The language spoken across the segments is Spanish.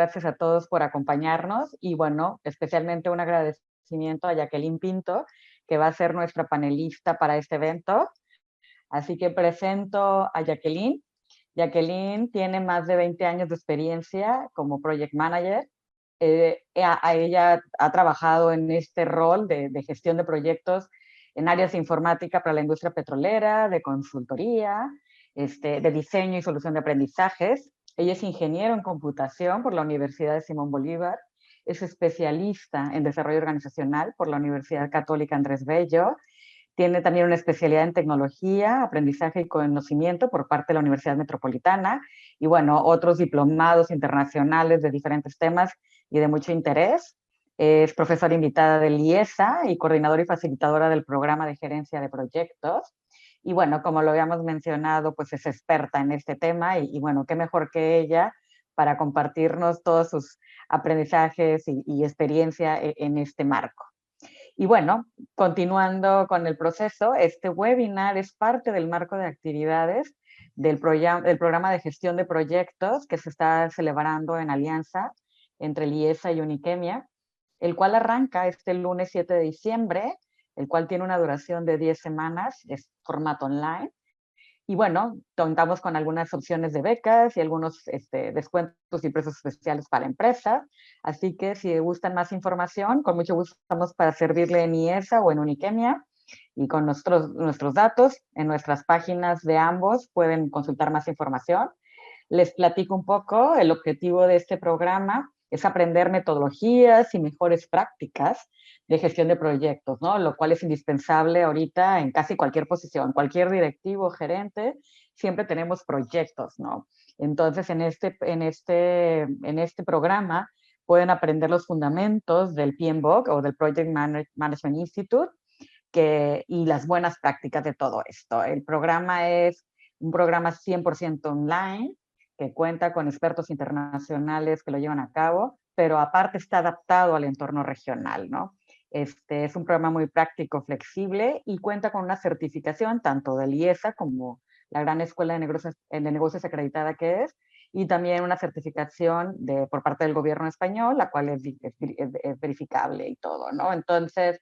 gracias a todos por acompañarnos y bueno, especialmente un agradecimiento a Jacqueline Pinto, que va a ser nuestra panelista para este evento. Así que presento a Jacqueline. Jacqueline tiene más de 20 años de experiencia como Project Manager. Ella ha trabajado en este rol de gestión de proyectos en áreas de informática para la industria petrolera, de consultoría, de diseño y solución de aprendizajes. Ella es ingeniero en computación por la Universidad de Simón Bolívar, es especialista en desarrollo organizacional por la Universidad Católica Andrés Bello, tiene también una especialidad en tecnología, aprendizaje y conocimiento por parte de la Universidad Metropolitana y bueno, otros diplomados internacionales de diferentes temas y de mucho interés. Es profesora invitada del IESA y coordinadora y facilitadora del programa de gerencia de proyectos. Y bueno, como lo habíamos mencionado, pues es experta en este tema y bueno, qué mejor que ella para compartirnos todos sus aprendizajes y experiencia en este marco. Y bueno, continuando con el proceso, este webinar es parte del marco de actividades del programa de gestión de proyectos que se está celebrando en alianza entre el IESA y Uniquemia, el cual arranca este lunes 7 de diciembre, el cual tiene una duración de 10 semanas, es formato online. Y bueno, contamos con algunas opciones de becas y algunos descuentos y precios especiales para empresas. Así que si gustan más información, con mucho gusto estamos para servirle en IESA o en Uniquemia. Y con nuestros datos en nuestras páginas de ambos pueden consultar más información. Les platico un poco, el objetivo de este programa es aprender metodologías y mejores prácticas de gestión de proyectos, ¿no? Lo cual es indispensable ahorita en casi cualquier posición, cualquier directivo o gerente, siempre tenemos proyectos, ¿no? Entonces, en este programa pueden aprender los fundamentos del PMBOK o del Project Management Institute y las buenas prácticas de todo esto. El programa es un programa 100% online, que cuenta con expertos internacionales que lo llevan a cabo, pero aparte está adaptado al entorno regional, ¿no? Es un programa muy práctico, flexible y cuenta con una certificación tanto del IESA como la gran escuela de negocios acreditada que es, y también una certificación por parte del gobierno español, la cual es verificable y todo, ¿no? Entonces,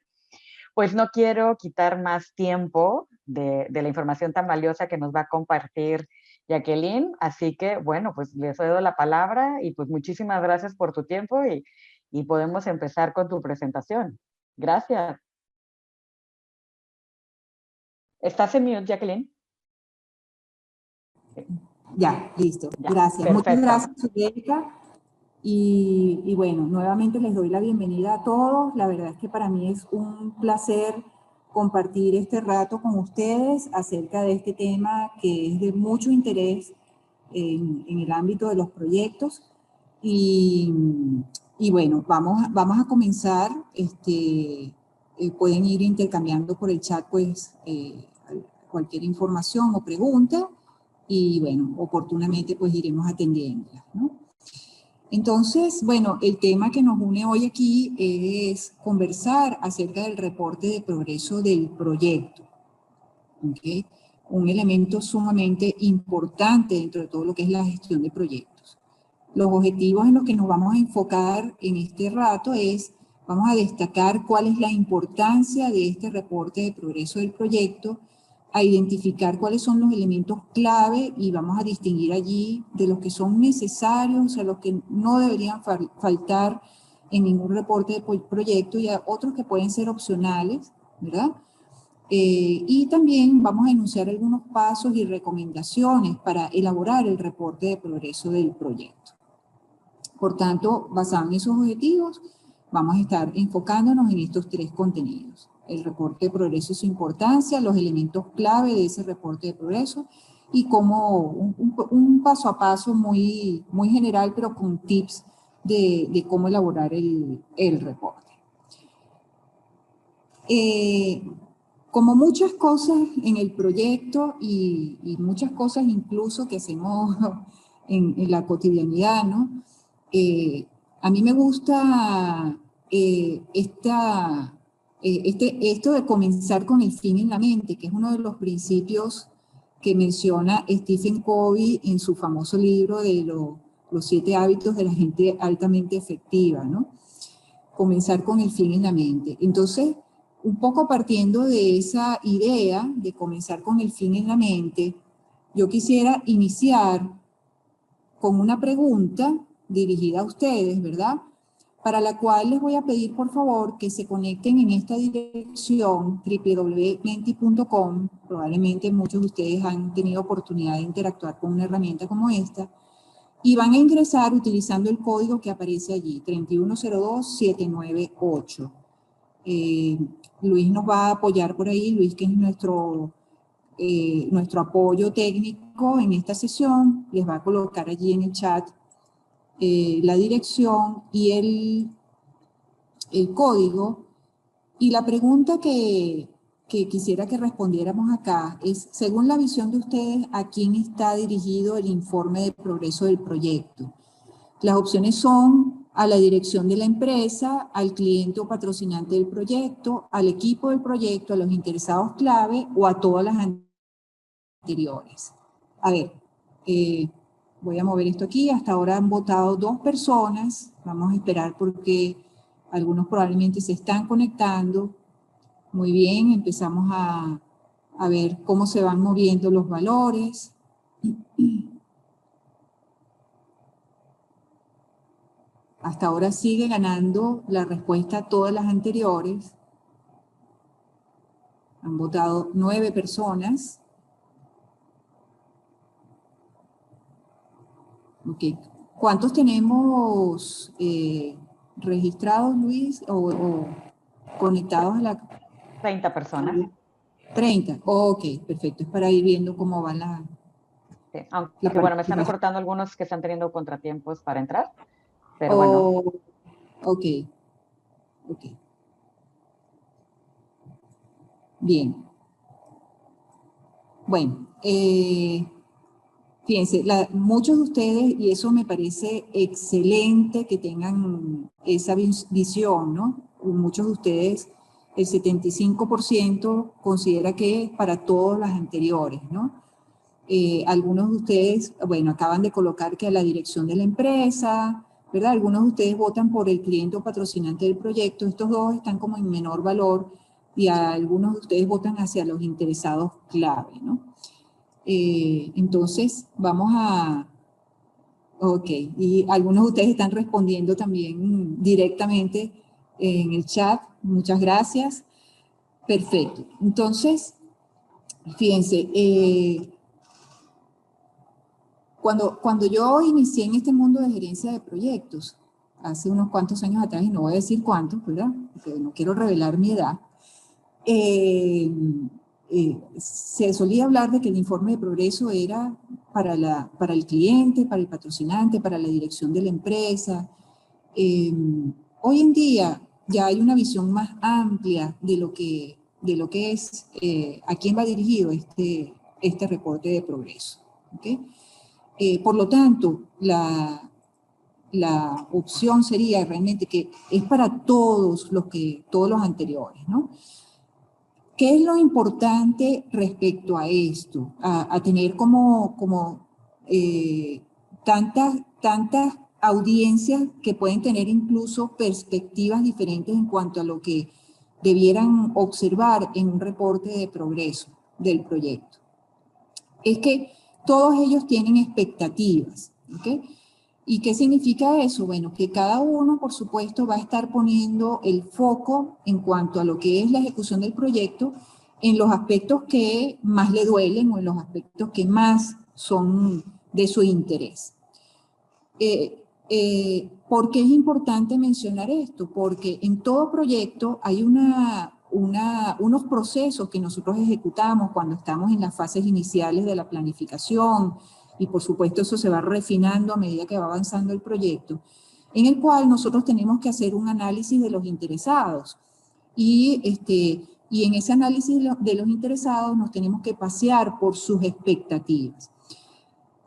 pues no quiero quitar más tiempo de la información tan valiosa que nos va a compartir Jacqueline, así que bueno, pues les doy la palabra y pues muchísimas gracias por tu tiempo y podemos empezar con tu presentación. Gracias. ¿Estás en mute, Jacqueline? Ya, listo. Ya, gracias. perfecto. Muchas gracias, Erika. Y bueno, nuevamente les doy la bienvenida a todos. La verdad es que para mí es un placer compartir este rato con ustedes acerca de este tema que es de mucho interés en el ámbito de los proyectos. Y bueno, vamos a comenzar. Pueden ir intercambiando por el chat pues cualquier información o pregunta y bueno, oportunamente pues iremos atendiéndolas, ¿no? Entonces, bueno, el tema que nos une hoy aquí es conversar acerca del reporte de progreso del proyecto, ¿okay? Un elemento sumamente importante dentro de todo lo que es la gestión de proyectos. Los objetivos en los que nos vamos a enfocar en este rato vamos a destacar cuál es la importancia de este reporte de progreso del proyecto, a identificar cuáles son los elementos clave y vamos a distinguir allí de los que son necesarios, o sea, los que no deberían faltar en ningún reporte de proyecto y a otros que pueden ser opcionales, ¿verdad? Y también vamos a enunciar algunos pasos y recomendaciones para elaborar el reporte de progreso del proyecto. Por tanto, basado en esos objetivos, vamos a estar enfocándonos en estos tres contenidos. El reporte de progreso y su importancia, los elementos clave de ese reporte de progreso y como un paso a paso muy general, pero con tips de cómo elaborar el reporte. Como muchas cosas en el proyecto y muchas cosas incluso que hacemos en la cotidianidad, ¿no? A mí me gusta esto de comenzar con el fin en la mente, que es uno de los principios que menciona Stephen Covey en su famoso libro de los 7 hábitos de la gente altamente efectiva, ¿no? Comenzar con el fin en la mente. Entonces, un poco partiendo de esa idea de comenzar con el fin en la mente, yo quisiera iniciar con una pregunta dirigida a ustedes, ¿verdad? Para la cual les voy a pedir, por favor, que se conecten en esta dirección, www.menti.com. Probablemente muchos de ustedes han tenido oportunidad de interactuar con una herramienta como esta, y van a ingresar utilizando el código que aparece allí, 3102798. Luis nos va a apoyar por ahí, Luis, que es nuestro apoyo técnico en esta sesión, les va a colocar allí en el chat la dirección y el código. Y la pregunta que quisiera que respondiéramos acá es, según la visión de ustedes, ¿a quién está dirigido el informe de progreso del proyecto? Las opciones son a la dirección de la empresa, al cliente o patrocinante del proyecto, al equipo del proyecto, a los interesados clave o a todas las anteriores. A ver, voy a mover esto aquí. Hasta ahora han votado 2 personas. Vamos a esperar porque algunos probablemente se están conectando. Muy bien, empezamos a ver cómo se van moviendo los valores. Hasta ahora sigue ganando la respuesta a todas las anteriores. Han votado 9 personas. Ok. ¿Cuántos tenemos registrados, Luis, o conectados a la... 30 personas. 30. Ok, perfecto. Es para ir viendo cómo van las... Sí, aunque bueno, me están reportando algunos que están teniendo contratiempos para entrar, pero bueno. bueno. Ok. Ok. Bien. Bueno, fíjense, muchos de ustedes, y eso me parece excelente que tengan esa visión, ¿no? Muchos de ustedes, el 75% considera que es para todas las anteriores, ¿no? Algunos de ustedes, bueno, acaban de colocar que a la dirección de la empresa, ¿verdad? Algunos de ustedes votan por el cliente o patrocinante del proyecto. Estos 2 están como en menor valor y algunos de ustedes votan hacia los interesados clave, ¿no? Entonces, vamos a... Ok, y algunos de ustedes están respondiendo también directamente en el chat. Muchas gracias. Perfecto. Entonces, fíjense, cuando yo inicié en este mundo de gerencia de proyectos, hace unos cuantos años atrás, y no voy a decir cuántos, ¿verdad? Porque no quiero revelar mi edad, se solía hablar de que el informe de progreso era para el cliente, para el patrocinante, para la dirección de la empresa. Hoy en día ya hay una visión más amplia de lo que es, a quién va dirigido este reporte de progreso. ¿Okay? Por lo tanto, la opción sería realmente que es para todos los anteriores, ¿no? ¿Qué es lo importante respecto a esto? A tener tantas audiencias que pueden tener incluso perspectivas diferentes en cuanto a lo que debieran observar en un reporte de progreso del proyecto. Es que todos ellos tienen expectativas, ¿ok? ¿Y qué significa eso? Bueno, que cada uno, por supuesto, va a estar poniendo el foco en cuanto a lo que es la ejecución del proyecto en los aspectos que más le duelen o en los aspectos que más son de su interés. ¿Por qué es importante mencionar esto? Porque en todo proyecto hay unos procesos que nosotros ejecutamos cuando estamos en las fases iniciales de la planificación, y por supuesto eso se va refinando a medida que va avanzando el proyecto, en el cual nosotros tenemos que hacer un análisis de los interesados. Y en ese análisis de los interesados nos tenemos que pasear por sus expectativas.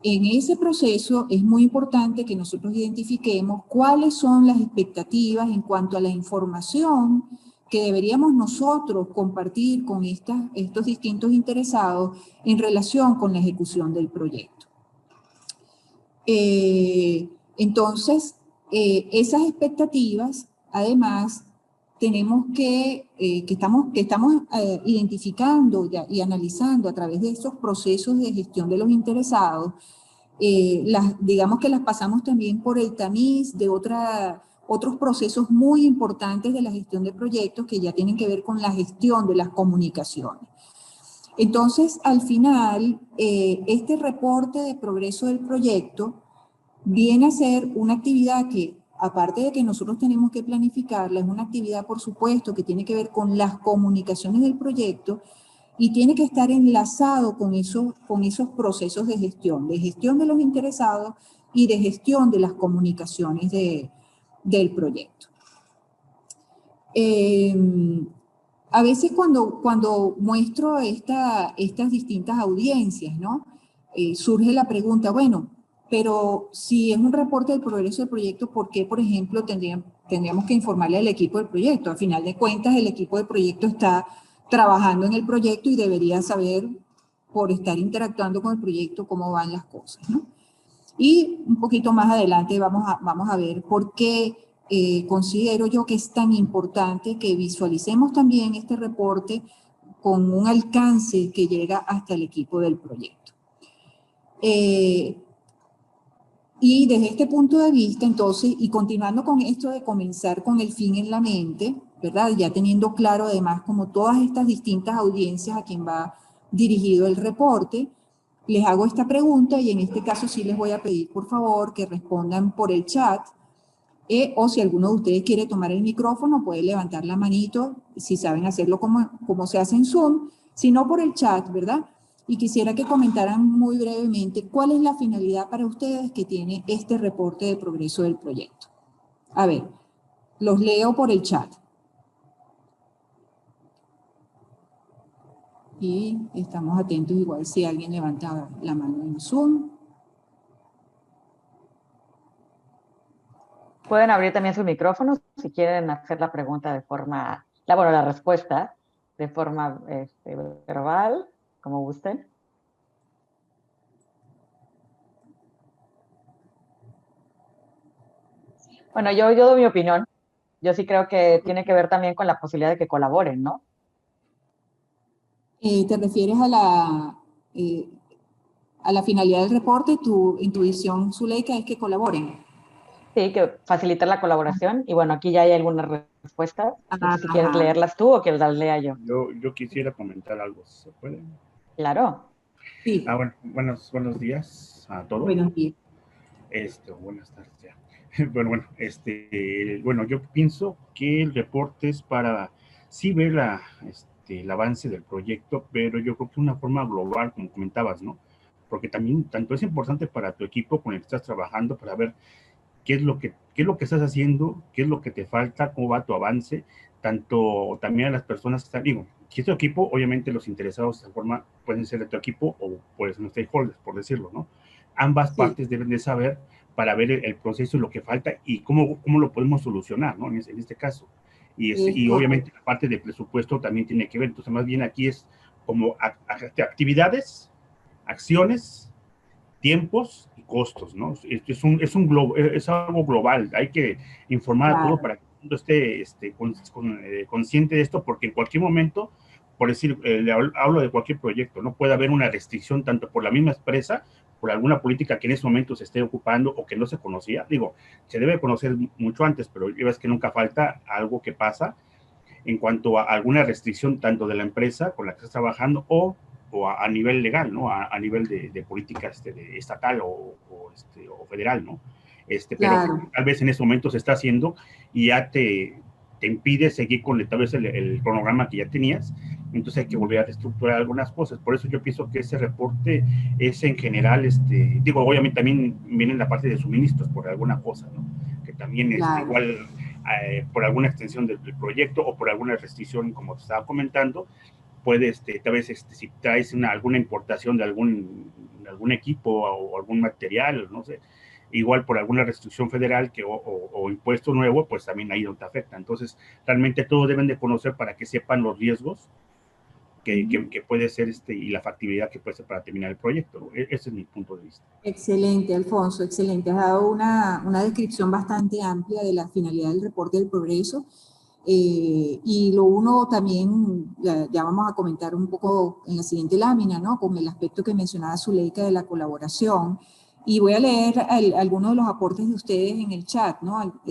En ese proceso es muy importante que nosotros identifiquemos cuáles son las expectativas en cuanto a la información que deberíamos nosotros compartir con estos distintos interesados en relación con la ejecución del proyecto. Entonces, esas expectativas, además, tenemos que estamos identificando y analizando a través de esos procesos de gestión de los interesados, digamos que las pasamos también por el tamiz de otros procesos muy importantes de la gestión de proyectos que ya tienen que ver con la gestión de las comunicaciones. Entonces, al final, este reporte de progreso del proyecto viene a ser una actividad que, aparte de que nosotros tenemos que planificarla, es una actividad, por supuesto, que tiene que ver con las comunicaciones del proyecto y tiene que estar enlazado con esos procesos de gestión de los interesados y de gestión de las comunicaciones del proyecto. A veces cuando muestro estas distintas audiencias, ¿no? Surge la pregunta, bueno, pero si es un reporte del progreso del proyecto, ¿por qué, por ejemplo, tendríamos que informarle al equipo del proyecto? A final de cuentas, el equipo del proyecto está trabajando en el proyecto y debería saber, por estar interactuando con el proyecto, cómo van las cosas, ¿no? Y un poquito más adelante vamos a ver por qué considero yo que es tan importante que visualicemos también este reporte con un alcance que llega hasta el equipo del proyecto. Y desde este punto de vista, entonces, y continuando con esto de comenzar con el fin en la mente, ¿verdad? Ya teniendo claro además como todas estas distintas audiencias a quien va dirigido el reporte, les hago esta pregunta y en este caso sí les voy a pedir por favor que respondan por el chat o si alguno de ustedes quiere tomar el micrófono puede levantar la manito si saben hacerlo como se hace en Zoom, si no por el chat, ¿verdad? Y quisiera que comentaran muy brevemente cuál es la finalidad para ustedes que tiene este reporte de progreso del proyecto. A ver, los leo por el chat. Y estamos atentos igual si alguien levanta la mano en Zoom. Pueden abrir también sus micrófonos si quieren hacer la pregunta de forma, la respuesta de forma verbal, como gusten. Bueno, yo doy mi opinión. Yo sí creo que tiene que ver también con la posibilidad de que colaboren, ¿no? ¿Te refieres a la finalidad del reporte? Tu intuición, Zuleika, es que colaboren. Sí, que facilitar la colaboración. Y bueno, aquí ya hay algunas respuestas. No sé si quieres Ajá. leerlas tú o que las lea yo. Yo quisiera comentar algo, ¿se puede? Claro. Sí. Bueno, buenos días a todos. Buenos días. Buenas tardes ya. Bueno, yo pienso que el reporte es para sí ver el avance del proyecto, pero yo creo que una forma global, como comentabas, ¿no? Porque también, tanto es importante para tu equipo con el que estás trabajando, para ver qué es lo que estás haciendo, qué es lo que te falta, cómo va tu avance, tanto también a las personas que están, digo, si es tu equipo, obviamente los interesados de esta forma pueden ser de tu equipo o pueden ser stakeholders, por decirlo, ¿no? Ambas partes deben de saber para ver el proceso y lo que falta y cómo lo podemos solucionar, ¿no? En este caso. Y obviamente la parte de presupuesto también tiene que ver, entonces más bien aquí es como actividades, acciones, tiempos y costos, ¿no? Esto es algo global, hay que informar a todo para que el mundo esté consciente de esto, porque en cualquier momento, por decir, hablo de cualquier proyecto, ¿no? Puede haber una restricción tanto por la misma empresa, por alguna política que en ese momento se esté ocupando o que no se conocía. Digo, se debe conocer mucho antes, pero ya ves que nunca falta algo que pasa en cuanto a alguna restricción tanto de la empresa con la que estás trabajando o a nivel legal, ¿no? A nivel de política estatal o federal, ¿no? Pero tal vez en ese momento se está haciendo y ya te impide seguir con tal vez el cronograma que ya tenías, entonces hay que volver a reestructurar algunas cosas. Por eso yo pienso que ese reporte es en general, digo, obviamente también viene en la parte de suministros por alguna cosa, ¿no? Que también igual por alguna extensión del proyecto o por alguna restricción, como te estaba comentando, puedes, tal vez, si traes alguna importación de algún equipo o algún material, no sé, igual por alguna restricción federal o impuesto nuevo, pues también ahí donde te afecta. Entonces, realmente todos deben de conocer para que sepan los riesgos que puede ser y la factibilidad que puede ser para terminar el proyecto. Ese es mi punto de vista. Excelente, Alfonso, excelente. Has dado una descripción bastante amplia de la finalidad del reporte del progreso. Y lo uno también, ya vamos a comentar un poco en la siguiente lámina, ¿no? Con el aspecto que mencionaba Zuleika de la colaboración. Y voy a leer algunos de los aportes de ustedes en el chat, ¿no?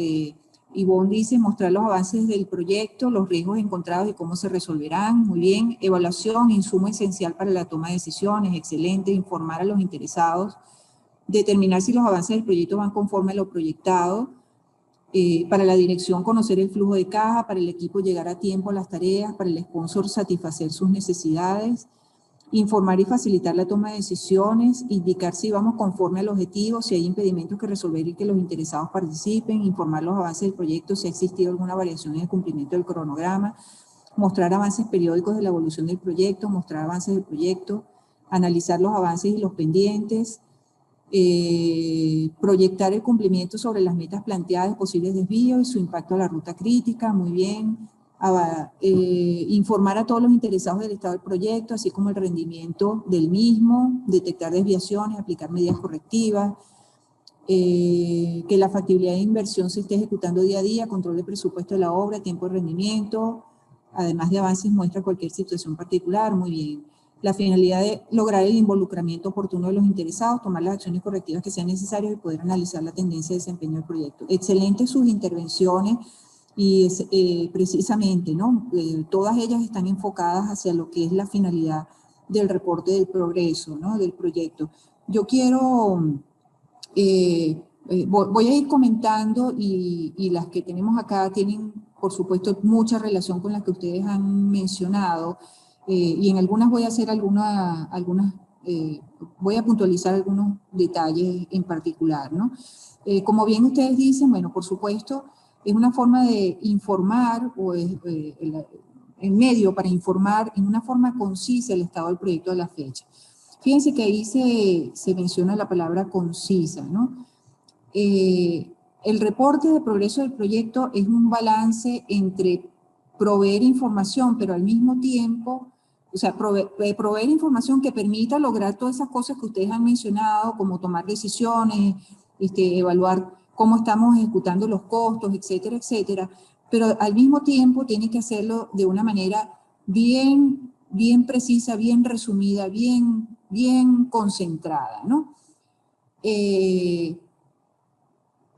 Ivonne dice, mostrar los avances del proyecto, los riesgos encontrados y cómo se resolverán. Muy bien. Evaluación, insumo esencial para la toma de decisiones. Excelente. Informar a los interesados. Determinar si los avances del proyecto van conforme a lo proyectado. Para la dirección, conocer el flujo de caja. Para el equipo, llegar a tiempo a las tareas. Para el sponsor, satisfacer sus necesidades. Informar y facilitar la toma de decisiones, indicar si vamos conforme al objetivo, si hay impedimentos que resolver y que los interesados participen, informar los avances del proyecto, si ha existido alguna variación en el cumplimiento del cronograma, mostrar avances periódicos de la evolución del proyecto, mostrar avances del proyecto, analizar los avances y los pendientes, proyectar el cumplimiento sobre las metas planteadas, posibles desvíos y su impacto a la ruta crítica, muy bien. Informar a todos los interesados del estado del proyecto, así como el rendimiento del mismo, detectar desviaciones, aplicar medidas correctivas, que la factibilidad de inversión se esté ejecutando día a día, control de presupuesto de la obra, tiempo de rendimiento, además de avances muestra cualquier situación particular, muy bien. La finalidad de lograr el involucramiento oportuno de los interesados, tomar las acciones correctivas que sean necesarias y poder analizar la tendencia de desempeño del proyecto. Excelentes sus intervenciones. Y precisamente, ¿no? Todas ellas están enfocadas hacia lo que es la finalidad del reporte del progreso, ¿no? Del proyecto. Yo quiero, voy a ir comentando y las que tenemos acá tienen, por supuesto, mucha relación con las que ustedes han mencionado y en algunas voy a hacer voy a puntualizar algunos detalles en particular, ¿no? Como bien ustedes dicen, bueno, por supuesto, es una forma de informar o es el medio para informar en una forma concisa el estado del proyecto a la fecha. Fíjense que ahí se menciona la palabra concisa, ¿no? El reporte de progreso del proyecto es un balance entre proveer información, pero al mismo tiempo, o sea, proveer información que permita lograr todas esas cosas que ustedes han mencionado, como tomar decisiones, evaluar cómo estamos ejecutando los costos, etcétera, etcétera, pero al mismo tiempo tiene que hacerlo de una manera bien precisa, bien resumida, bien concentrada, ¿no?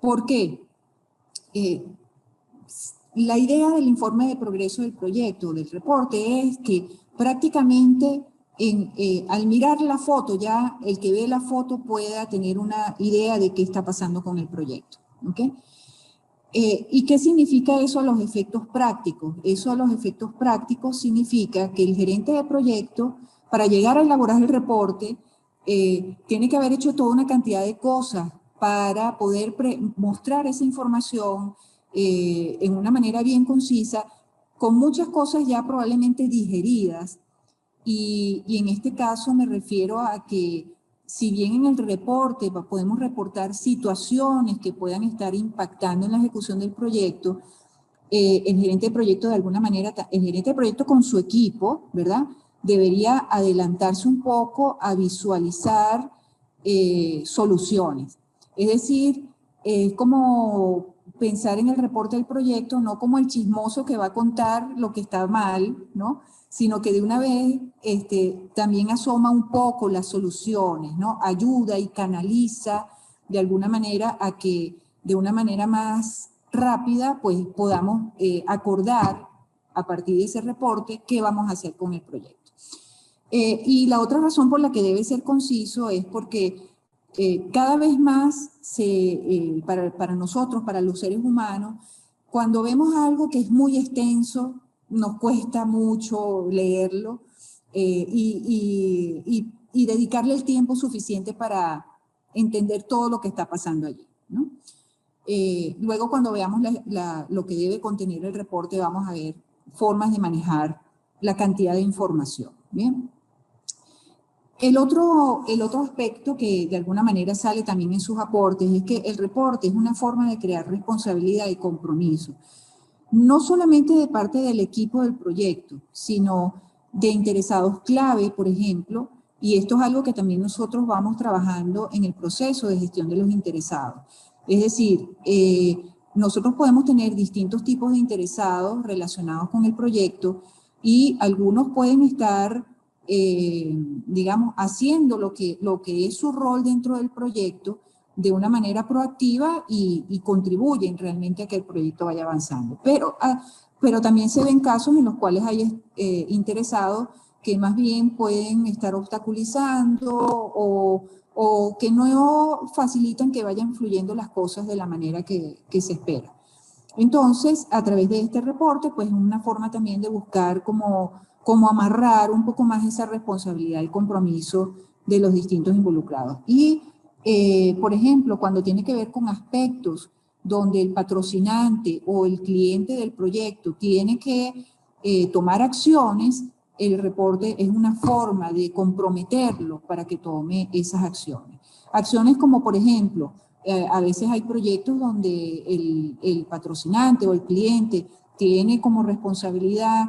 ¿Por qué? La idea del informe de progreso del proyecto, del reporte, es que prácticamente al mirar la foto, ya el que ve la foto pueda tener una idea de qué está pasando con el proyecto. ¿Okay? ¿Y qué significa eso a los efectos prácticos? Eso a los efectos prácticos significa que el gerente de proyecto, para llegar a elaborar el reporte, tiene que haber hecho toda una cantidad de cosas para poder mostrar esa información en una manera bien concisa, con muchas cosas ya probablemente digeridas. Y en este caso me refiero a que si bien en el reporte podemos reportar situaciones que puedan estar impactando en la ejecución del proyecto, el gerente de proyecto de alguna manera, el gerente de proyecto con su equipo, ¿verdad? Debería adelantarse un poco a visualizar soluciones. Es decir, es como pensar en el reporte del proyecto no como el chismoso que va a contar lo que está mal, ¿no? Sino que de una vez también asoma un poco las soluciones, ¿no? Ayuda y canaliza de alguna manera a que de una manera más rápida pues podamos acordar a partir de ese reporte qué vamos a hacer con el proyecto. Y la otra razón por la que debe ser conciso es porque cada vez más para nosotros, para los seres humanos, cuando vemos algo que es muy extenso, nos cuesta mucho leerlo y dedicarle el tiempo suficiente para entender todo lo que está pasando allí, ¿no? Luego cuando veamos lo que debe contener el reporte, vamos a ver formas de manejar la cantidad de información, ¿bien? El otro aspecto que de alguna manera sale también en sus aportes es que el reporte es una forma de crear responsabilidad y compromiso, no solamente de parte del equipo del proyecto, sino de interesados clave, por ejemplo, y esto es algo que también nosotros vamos trabajando en el proceso de gestión de los interesados. Es decir, nosotros podemos tener distintos tipos de interesados relacionados con el proyecto y algunos pueden estar, digamos, haciendo lo que es su rol dentro del proyecto de una manera proactiva y contribuyen realmente a que el proyecto vaya avanzando. Pero también se ven casos en los cuales hay interesados que más bien pueden estar obstaculizando o que no facilitan que vayan fluyendo las cosas de la manera que se espera. Entonces, a través de este reporte, pues es una forma también de buscar cómo amarrar un poco más esa responsabilidad y compromiso de los distintos involucrados. Y, por ejemplo, cuando tiene que ver con aspectos donde el patrocinante o el cliente del proyecto tiene que tomar acciones, el reporte es una forma de comprometerlo para que tome esas acciones. Acciones como, por ejemplo, a veces hay proyectos donde el patrocinante o el cliente tiene como responsabilidad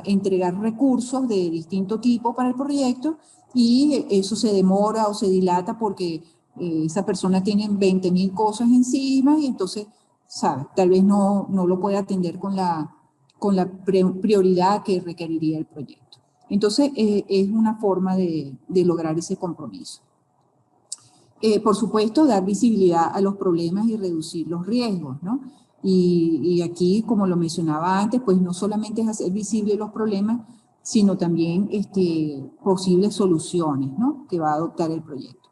entregar recursos de distinto tipo para el proyecto y eso se demora o se dilata porque esa persona tiene 20.000 cosas encima y entonces, ¿sabe? Tal vez no lo puede atender con la prioridad que requeriría el proyecto. Entonces, es una forma de lograr ese compromiso. Por supuesto, dar visibilidad a los problemas y reducir los riesgos, ¿no? Y aquí, como lo mencionaba antes, pues no solamente es hacer visibles los problemas, sino también posibles soluciones, ¿no?, que va a adoptar el proyecto.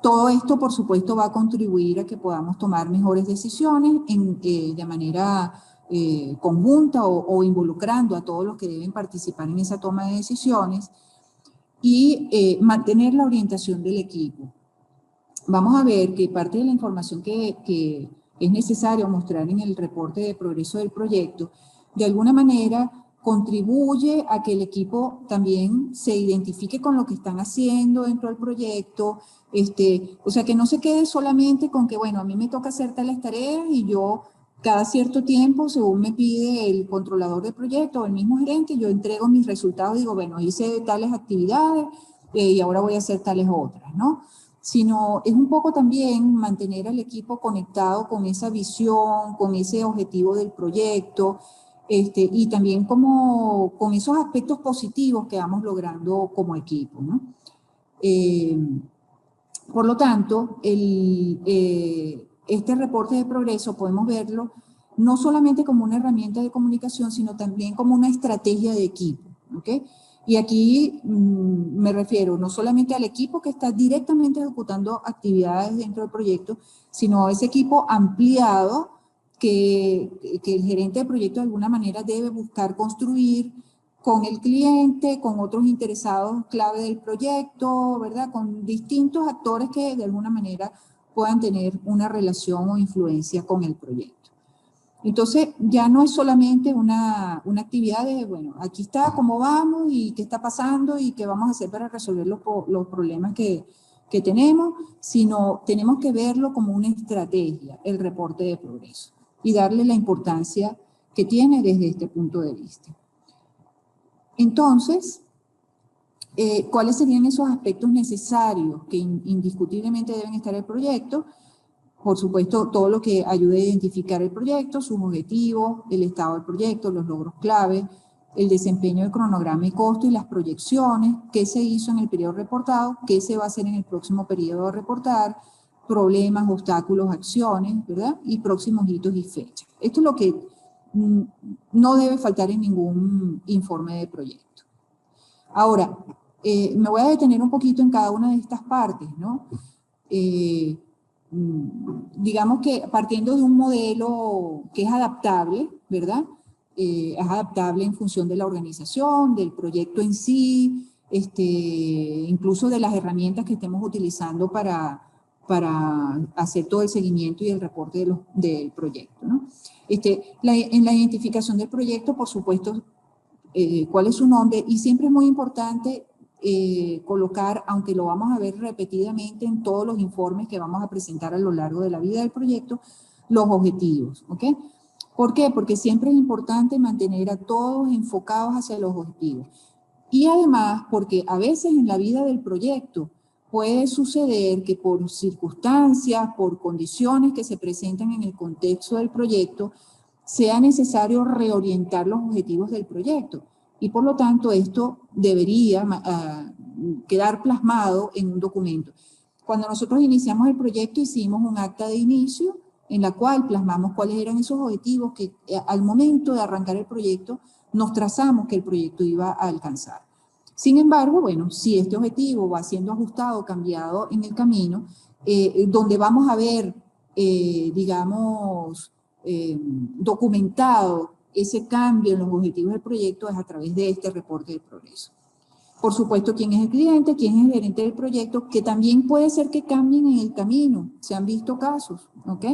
Todo esto, por supuesto, va a contribuir a que podamos tomar mejores decisiones de manera conjunta o involucrando a todos los que deben participar en esa toma de decisiones y mantener la orientación del equipo. Vamos a ver que parte de la información que es necesario mostrar en el reporte de progreso del proyecto, de alguna manera contribuye a que el equipo también se identifique con lo que están haciendo dentro del proyecto, o sea, que no se quede solamente con que, bueno, a mí me toca hacer tales tareas y yo cada cierto tiempo, según me pide el controlador del proyecto o el mismo gerente, yo entrego mis resultados y digo, bueno, hice tales actividades y ahora voy a hacer tales otras, ¿no? Sino es un poco también mantener al equipo conectado con esa visión, con ese objetivo del proyecto, y también como con esos aspectos positivos que vamos logrando como equipo, ¿no? Por lo tanto, este reporte de progreso podemos verlo no solamente como una herramienta de comunicación, sino también como una estrategia de equipo, ¿ok? Y aquí me refiero no solamente al equipo que está directamente ejecutando actividades dentro del proyecto, sino a ese equipo ampliado que el gerente de proyecto de alguna manera debe buscar construir con el cliente, con otros interesados clave del proyecto, ¿verdad? Con distintos actores que de alguna manera puedan tener una relación o influencia con el proyecto. Entonces, ya no es solamente una actividad de, bueno, aquí está, cómo vamos y qué está pasando y qué vamos a hacer para resolver los problemas que tenemos, sino tenemos que verlo como una estrategia, el reporte de progreso, y darle la importancia que tiene desde este punto de vista. Entonces, ¿cuáles serían esos aspectos necesarios que indiscutiblemente deben estar en el proyecto? Por supuesto, todo lo que ayude a identificar el proyecto, sus objetivos, el estado del proyecto, los logros clave, el desempeño del cronograma y costo y las proyecciones, qué se hizo en el periodo reportado, qué se va a hacer en el próximo periodo a reportar, problemas, obstáculos, acciones, ¿verdad? Y próximos hitos y fechas. Esto es lo que no debe faltar en ningún informe de proyecto. Ahora, me voy a detener un poquito en cada una de estas partes, ¿no? Digamos que partiendo de un modelo que es adaptable, ¿verdad? Es adaptable en función de la organización, del proyecto en sí, incluso de las herramientas que estemos utilizando para hacer todo el seguimiento y el reporte del proyecto, ¿no? En la identificación del proyecto, por supuesto, cuál es su nombre, y siempre es muy importante colocar, aunque lo vamos a ver repetidamente en todos los informes que vamos a presentar a lo largo de la vida del proyecto, los objetivos, ¿ok? ¿Por qué? Porque siempre es importante mantener a todos enfocados hacia los objetivos. Y además, porque a veces en la vida del proyecto puede suceder que por circunstancias, por condiciones que se presentan en el contexto del proyecto, sea necesario reorientar los objetivos del proyecto. Y por lo tanto, esto debería quedar plasmado en un documento. Cuando nosotros iniciamos el proyecto, hicimos un acta de inicio en la cual plasmamos cuáles eran esos objetivos que al momento de arrancar el proyecto nos trazamos que el proyecto iba a alcanzar. Sin embargo, bueno, si este objetivo va siendo ajustado, cambiado en el camino, donde vamos a ver, digamos, documentado ese cambio en los objetivos del proyecto es a través de este reporte de progreso. Por supuesto, quién es el cliente, quién es el gerente del proyecto, que también puede ser que cambien en el camino. Se han visto casos, ¿ok?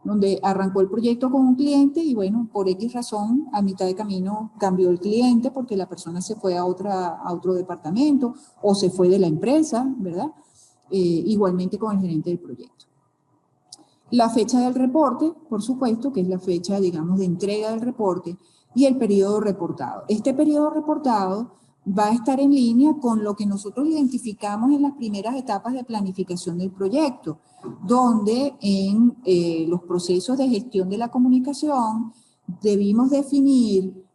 Donde arrancó el proyecto con un cliente y bueno, por X razón, a mitad de camino cambió el cliente porque la persona se fue a otro departamento o se fue de la empresa, ¿verdad? Igualmente con el gerente del proyecto. La fecha del reporte, por supuesto, que es la fecha, digamos, de entrega del reporte, y el periodo reportado. Este periodo reportado va a estar en línea con lo que nosotros identificamos en las primeras etapas de planificación del proyecto, donde en los procesos de gestión de la comunicación debimos definir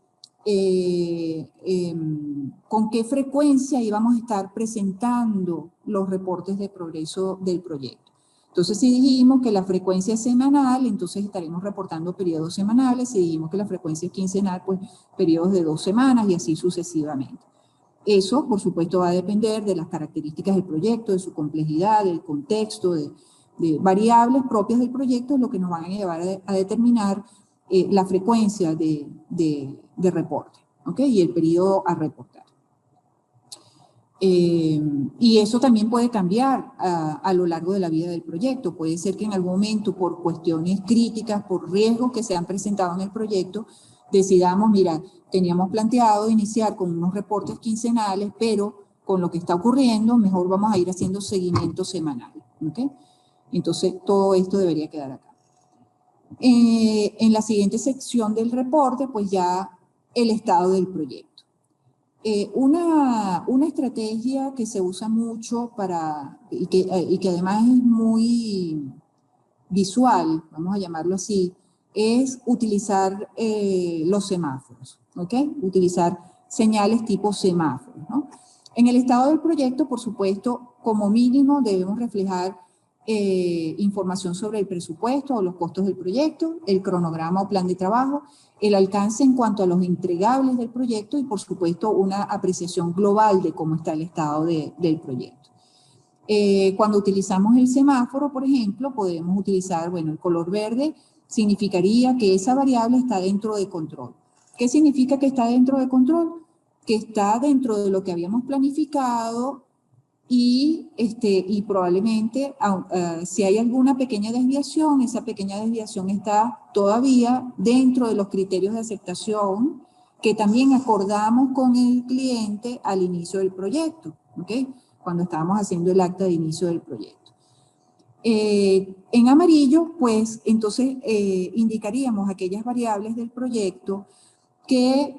con qué frecuencia íbamos a estar presentando los reportes de progreso del proyecto. Entonces, si dijimos que la frecuencia es semanal, entonces estaremos reportando periodos semanales. Si dijimos que la frecuencia es quincenal, pues periodos de 2 semanas y así sucesivamente. Eso, por supuesto, va a depender de las características del proyecto, de su complejidad, del contexto, de variables propias del proyecto, lo que nos van a llevar a determinar la frecuencia de reporte, ¿ok? Y el periodo a reportar. Y eso también puede cambiar a lo largo de la vida del proyecto. Puede ser que en algún momento, por cuestiones críticas, por riesgos que se han presentado en el proyecto, decidamos, mira, teníamos planteado iniciar con unos reportes quincenales, pero con lo que está ocurriendo, mejor vamos a ir haciendo seguimiento semanal, ¿ok? Entonces, todo esto debería quedar acá. En la siguiente sección del reporte, pues ya el estado del proyecto. Una estrategia que se usa mucho y que además es muy visual, vamos a llamarlo así, es utilizar los semáforos, ¿ok? Utilizar señales tipo semáforos, ¿no? En el estado del proyecto, por supuesto, como mínimo debemos reflejar información sobre el presupuesto o los costos del proyecto, el cronograma o plan de trabajo, el alcance en cuanto a los entregables del proyecto y, por supuesto, una apreciación global de cómo está el estado del proyecto. Cuando utilizamos el semáforo, por ejemplo, podemos utilizar, bueno, el color verde significaría que esa variable está dentro de control. ¿Qué significa que está dentro de control? Que está dentro de lo que habíamos planificado y probablemente si hay alguna pequeña desviación, esa pequeña desviación está todavía dentro de los criterios de aceptación que también acordamos con el cliente al inicio del proyecto, ¿ok? Cuando estábamos haciendo el acta de inicio del proyecto. En amarillo, pues, entonces indicaríamos aquellas variables del proyecto que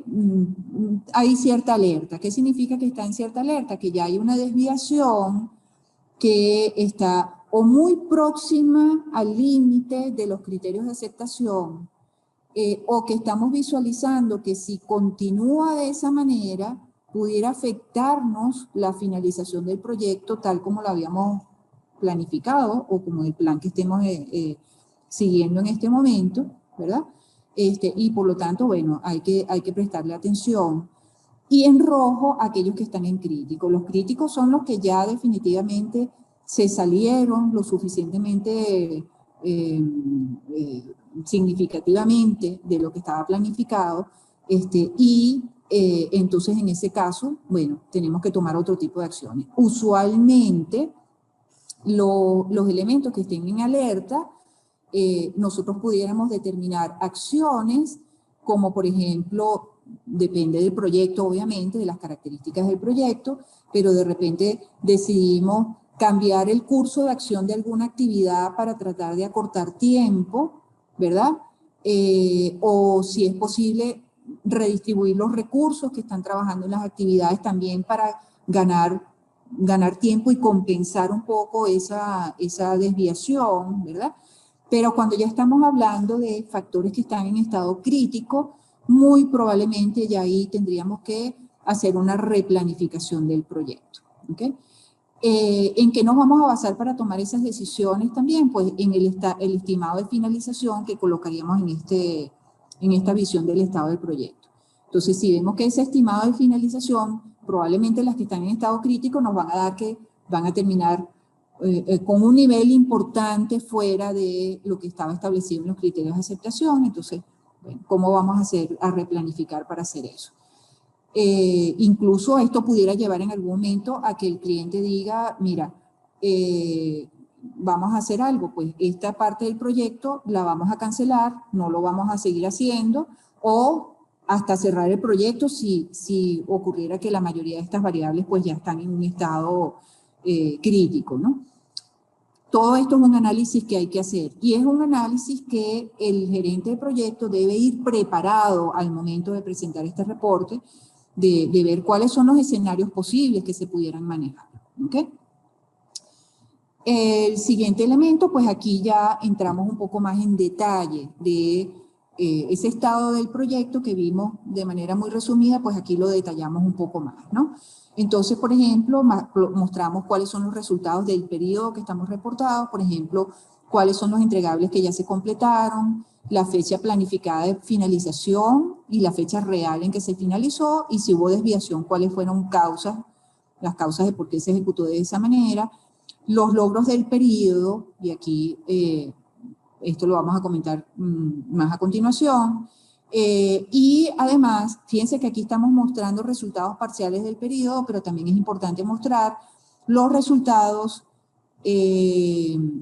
hay cierta alerta. ¿Qué significa que está en cierta alerta? Que ya hay una desviación que está o muy próxima al límite de los criterios de aceptación, o que estamos visualizando que si continúa de esa manera, pudiera afectarnos la finalización del proyecto tal como lo habíamos planificado o como el plan que estemos siguiendo en este momento, ¿verdad? Y por lo tanto, bueno, hay que prestarle atención. Y en rojo, aquellos que están en crítico. Los críticos son los que ya definitivamente se salieron lo suficientemente significativamente de lo que estaba planificado, entonces en ese caso, bueno, tenemos que tomar otro tipo de acciones. Usualmente, los elementos que estén en alerta, nosotros pudiéramos determinar acciones como, por ejemplo, depende del proyecto, obviamente, de las características del proyecto, pero de repente decidimos cambiar el curso de acción de alguna actividad para tratar de acortar tiempo, ¿verdad? O si es posible, redistribuir los recursos que están trabajando en las actividades también para ganar tiempo y compensar un poco esa desviación, ¿verdad? Pero cuando ya estamos hablando de factores que están en estado crítico, muy probablemente ya ahí tendríamos que hacer una replanificación del proyecto, ¿ok? ¿En qué nos vamos a basar para tomar esas decisiones también? Pues en el estimado de finalización que colocaríamos en esta visión del estado del proyecto. Entonces, si vemos que ese estimado de finalización, probablemente las que están en estado crítico nos van a dar que van a terminar con un nivel importante fuera de lo que estaba establecido en los criterios de aceptación. Entonces, bueno, ¿cómo vamos a replanificar para hacer eso? Incluso esto pudiera llevar en algún momento a que el cliente diga, mira, vamos a hacer algo, pues esta parte del proyecto la vamos a cancelar, no lo vamos a seguir haciendo, o hasta cerrar el proyecto si ocurriera que la mayoría de estas variables pues ya están en un estado crítico, ¿no? Todo esto es un análisis que hay que hacer y es un análisis que el gerente de proyecto debe ir preparado al momento de presentar este reporte, de ver cuáles son los escenarios posibles que se pudieran manejar, ¿ok? El siguiente elemento, pues aquí ya entramos un poco más en detalle de ese estado del proyecto que vimos de manera muy resumida, pues aquí lo detallamos un poco más, ¿no? Entonces, por ejemplo, mostramos cuáles son los resultados del periodo que estamos reportados, por ejemplo, cuáles son los entregables que ya se completaron, la fecha planificada de finalización y la fecha real en que se finalizó, y si hubo desviación, cuáles fueron las causas de por qué se ejecutó de esa manera, los logros del periodo, y aquí esto lo vamos a comentar más a continuación, y además, fíjense que aquí estamos mostrando resultados parciales del periodo, pero también es importante mostrar los resultados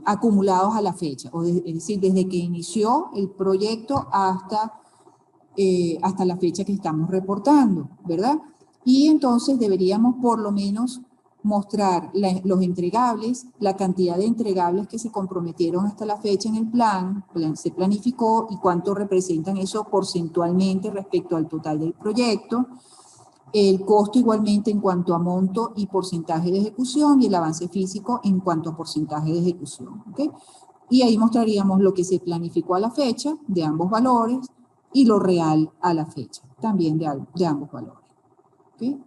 acumulados a la fecha, es decir, desde que inició el proyecto hasta la fecha que estamos reportando, ¿verdad? Y entonces deberíamos por lo menos mostrar los entregables, la cantidad de entregables que se comprometieron hasta la fecha en el plan, se planificó y cuánto representan eso porcentualmente respecto al total del proyecto, el costo igualmente en cuanto a monto y porcentaje de ejecución y el avance físico en cuanto a porcentaje de ejecución, ¿ok? Y ahí mostraríamos lo que se planificó a la fecha de ambos valores y lo real a la fecha también de ambos valores, ¿ok?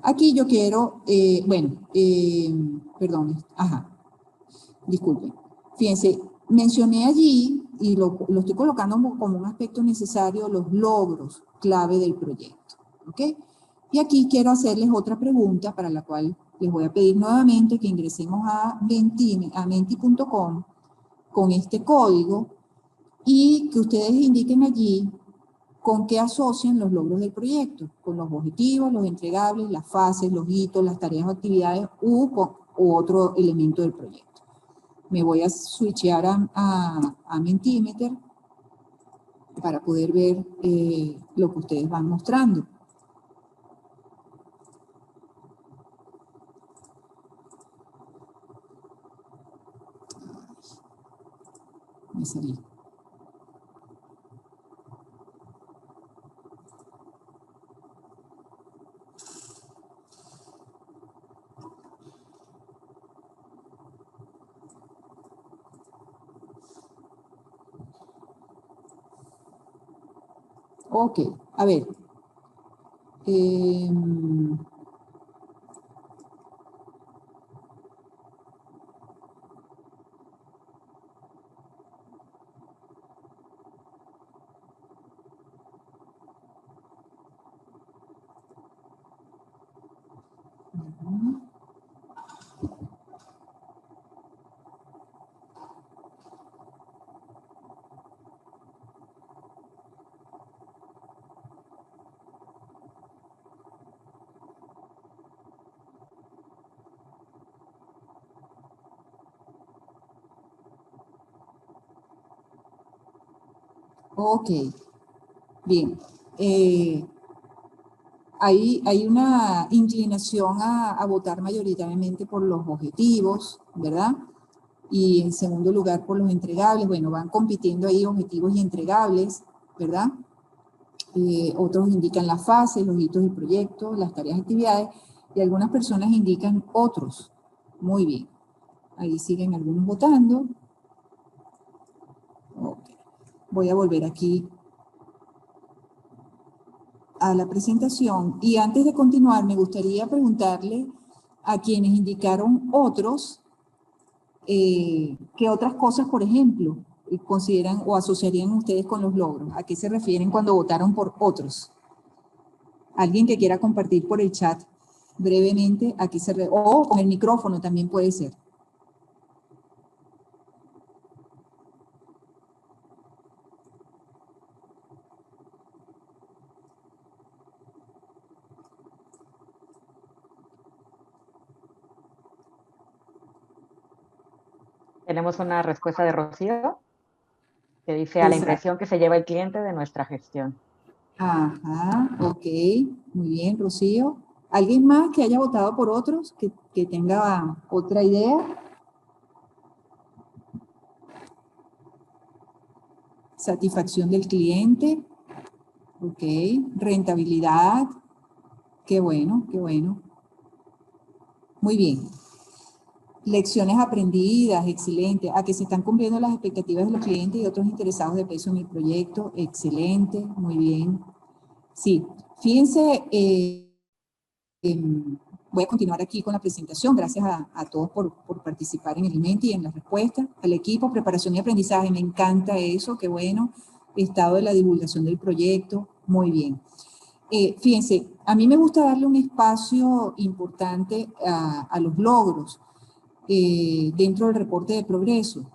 Aquí yo quiero, disculpen. Fíjense, mencioné allí, y lo estoy colocando como un aspecto necesario, los logros clave del proyecto, ¿ok? Y aquí quiero hacerles otra pregunta para la cual les voy a pedir nuevamente que ingresemos a menti.com con este código y que ustedes indiquen allí con qué asocian los logros del proyecto, con los objetivos, los entregables, las fases, los hitos, las tareas o actividades u otro elemento del proyecto. Me voy a switchear a Mentimeter para poder ver lo que ustedes van mostrando. Me salí. Ok, a ver. Ok, bien. Hay una inclinación a votar mayoritariamente por los objetivos, ¿verdad? Y en segundo lugar por los entregables. Bueno, van compitiendo ahí objetivos y entregables, ¿verdad? otros indican las fases, los hitos del proyecto, las tareas y actividades, y algunas personas indican otros. Muy bien. Ahí siguen algunos votando. Okay. Voy a volver aquí a la presentación. Y antes de continuar, me gustaría preguntarle a quienes indicaron otros, ¿qué otras cosas, por ejemplo, consideran o asociarían ustedes con los logros? ¿A qué se refieren cuando votaron por otros? Alguien que quiera compartir por el chat brevemente a qué se refiere, o con el micrófono también puede ser. Tenemos una respuesta de Rocío que dice a la impresión que se lleva el cliente de nuestra gestión. Ajá, ok, muy bien, Rocío. ¿Alguien más que haya votado por otros, que tenga otra idea? Satisfacción del cliente, ok, rentabilidad, qué bueno, qué bueno. Muy bien. Lecciones aprendidas, excelente. A que se están cumpliendo las expectativas de los clientes y otros interesados de peso en el proyecto, excelente, muy bien. Sí, fíjense, voy a continuar aquí con la presentación. Gracias a todos por participar en el Menti y en las respuestas. Al equipo, preparación y aprendizaje, me encanta eso, qué bueno. Estado de la divulgación del proyecto, muy bien. Fíjense, a mí me gusta darle un espacio importante a los logros dentro del reporte de progreso.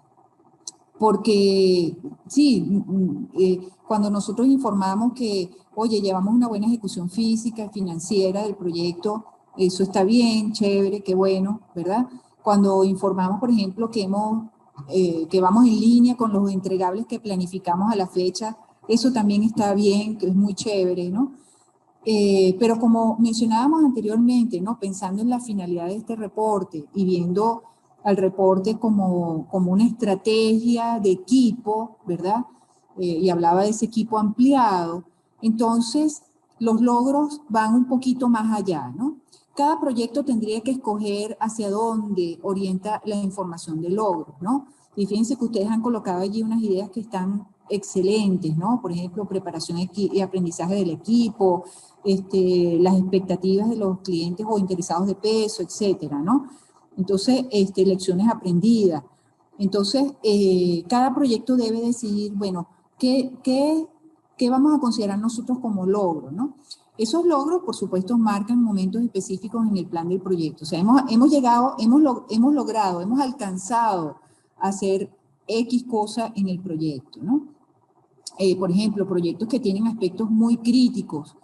Porque, sí, cuando nosotros informamos que, oye, llevamos una buena ejecución física y financiera del proyecto, eso está bien, chévere, qué bueno, ¿verdad? Cuando informamos, por ejemplo, que vamos en línea con los entregables que planificamos a la fecha, eso también está bien, que es muy chévere, ¿no? Pero como mencionábamos anteriormente, ¿no? Pensando en la finalidad de este reporte y viendo al reporte como una estrategia de equipo, ¿verdad? Y hablaba de ese equipo ampliado. Entonces, los logros van un poquito más allá, ¿no? Cada proyecto tendría que escoger hacia dónde orienta la información de logros, ¿no? Y fíjense que ustedes han colocado allí unas ideas que están excelentes, ¿no? Por ejemplo, preparación y aprendizaje del equipo, las expectativas de los clientes o interesados de peso, etcétera, ¿no? Entonces, lecciones aprendidas. Entonces, cada proyecto debe decidir, bueno, ¿qué vamos a considerar nosotros como logro, ¿no? Esos logros, por supuesto, marcan momentos específicos en el plan del proyecto. O sea, hemos logrado, hemos alcanzado a hacer X cosa en el proyecto, ¿no? Por ejemplo, proyectos que tienen aspectos muy críticos.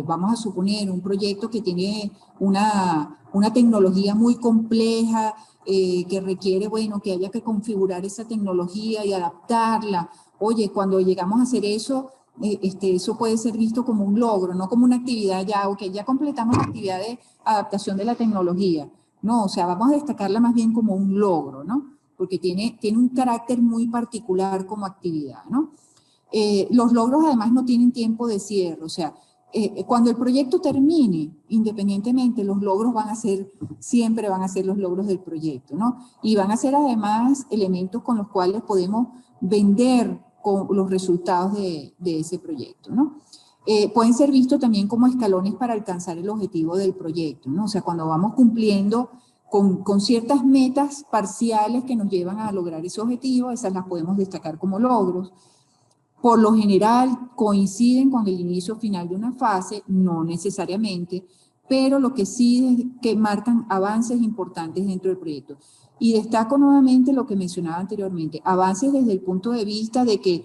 Vamos a suponer un proyecto que tiene una tecnología muy compleja, que requiere, bueno, que haya que configurar esa tecnología y adaptarla. Oye, cuando llegamos a hacer eso, eso puede ser visto como un logro, no como una actividad ya, ok, ya completamos la actividad de adaptación de la tecnología. No, o sea, vamos a destacarla más bien como un logro, ¿no? Porque tiene un carácter muy particular como actividad, ¿no? Los logros además no tienen tiempo de cierre, o sea, cuando el proyecto termine, independientemente, los logros siempre van a ser los logros del proyecto, ¿no? Y van a ser además elementos con los cuales podemos vender con los resultados de ese proyecto, ¿no? Pueden ser vistos también como escalones para alcanzar el objetivo del proyecto, ¿no? O sea, cuando vamos cumpliendo con ciertas metas parciales que nos llevan a lograr ese objetivo, esas las podemos destacar como logros. Por lo general coinciden con el inicio o final de una fase, no necesariamente, pero lo que sí es que marcan avances importantes dentro del proyecto. Y destaco nuevamente lo que mencionaba anteriormente, avances desde el punto de vista de que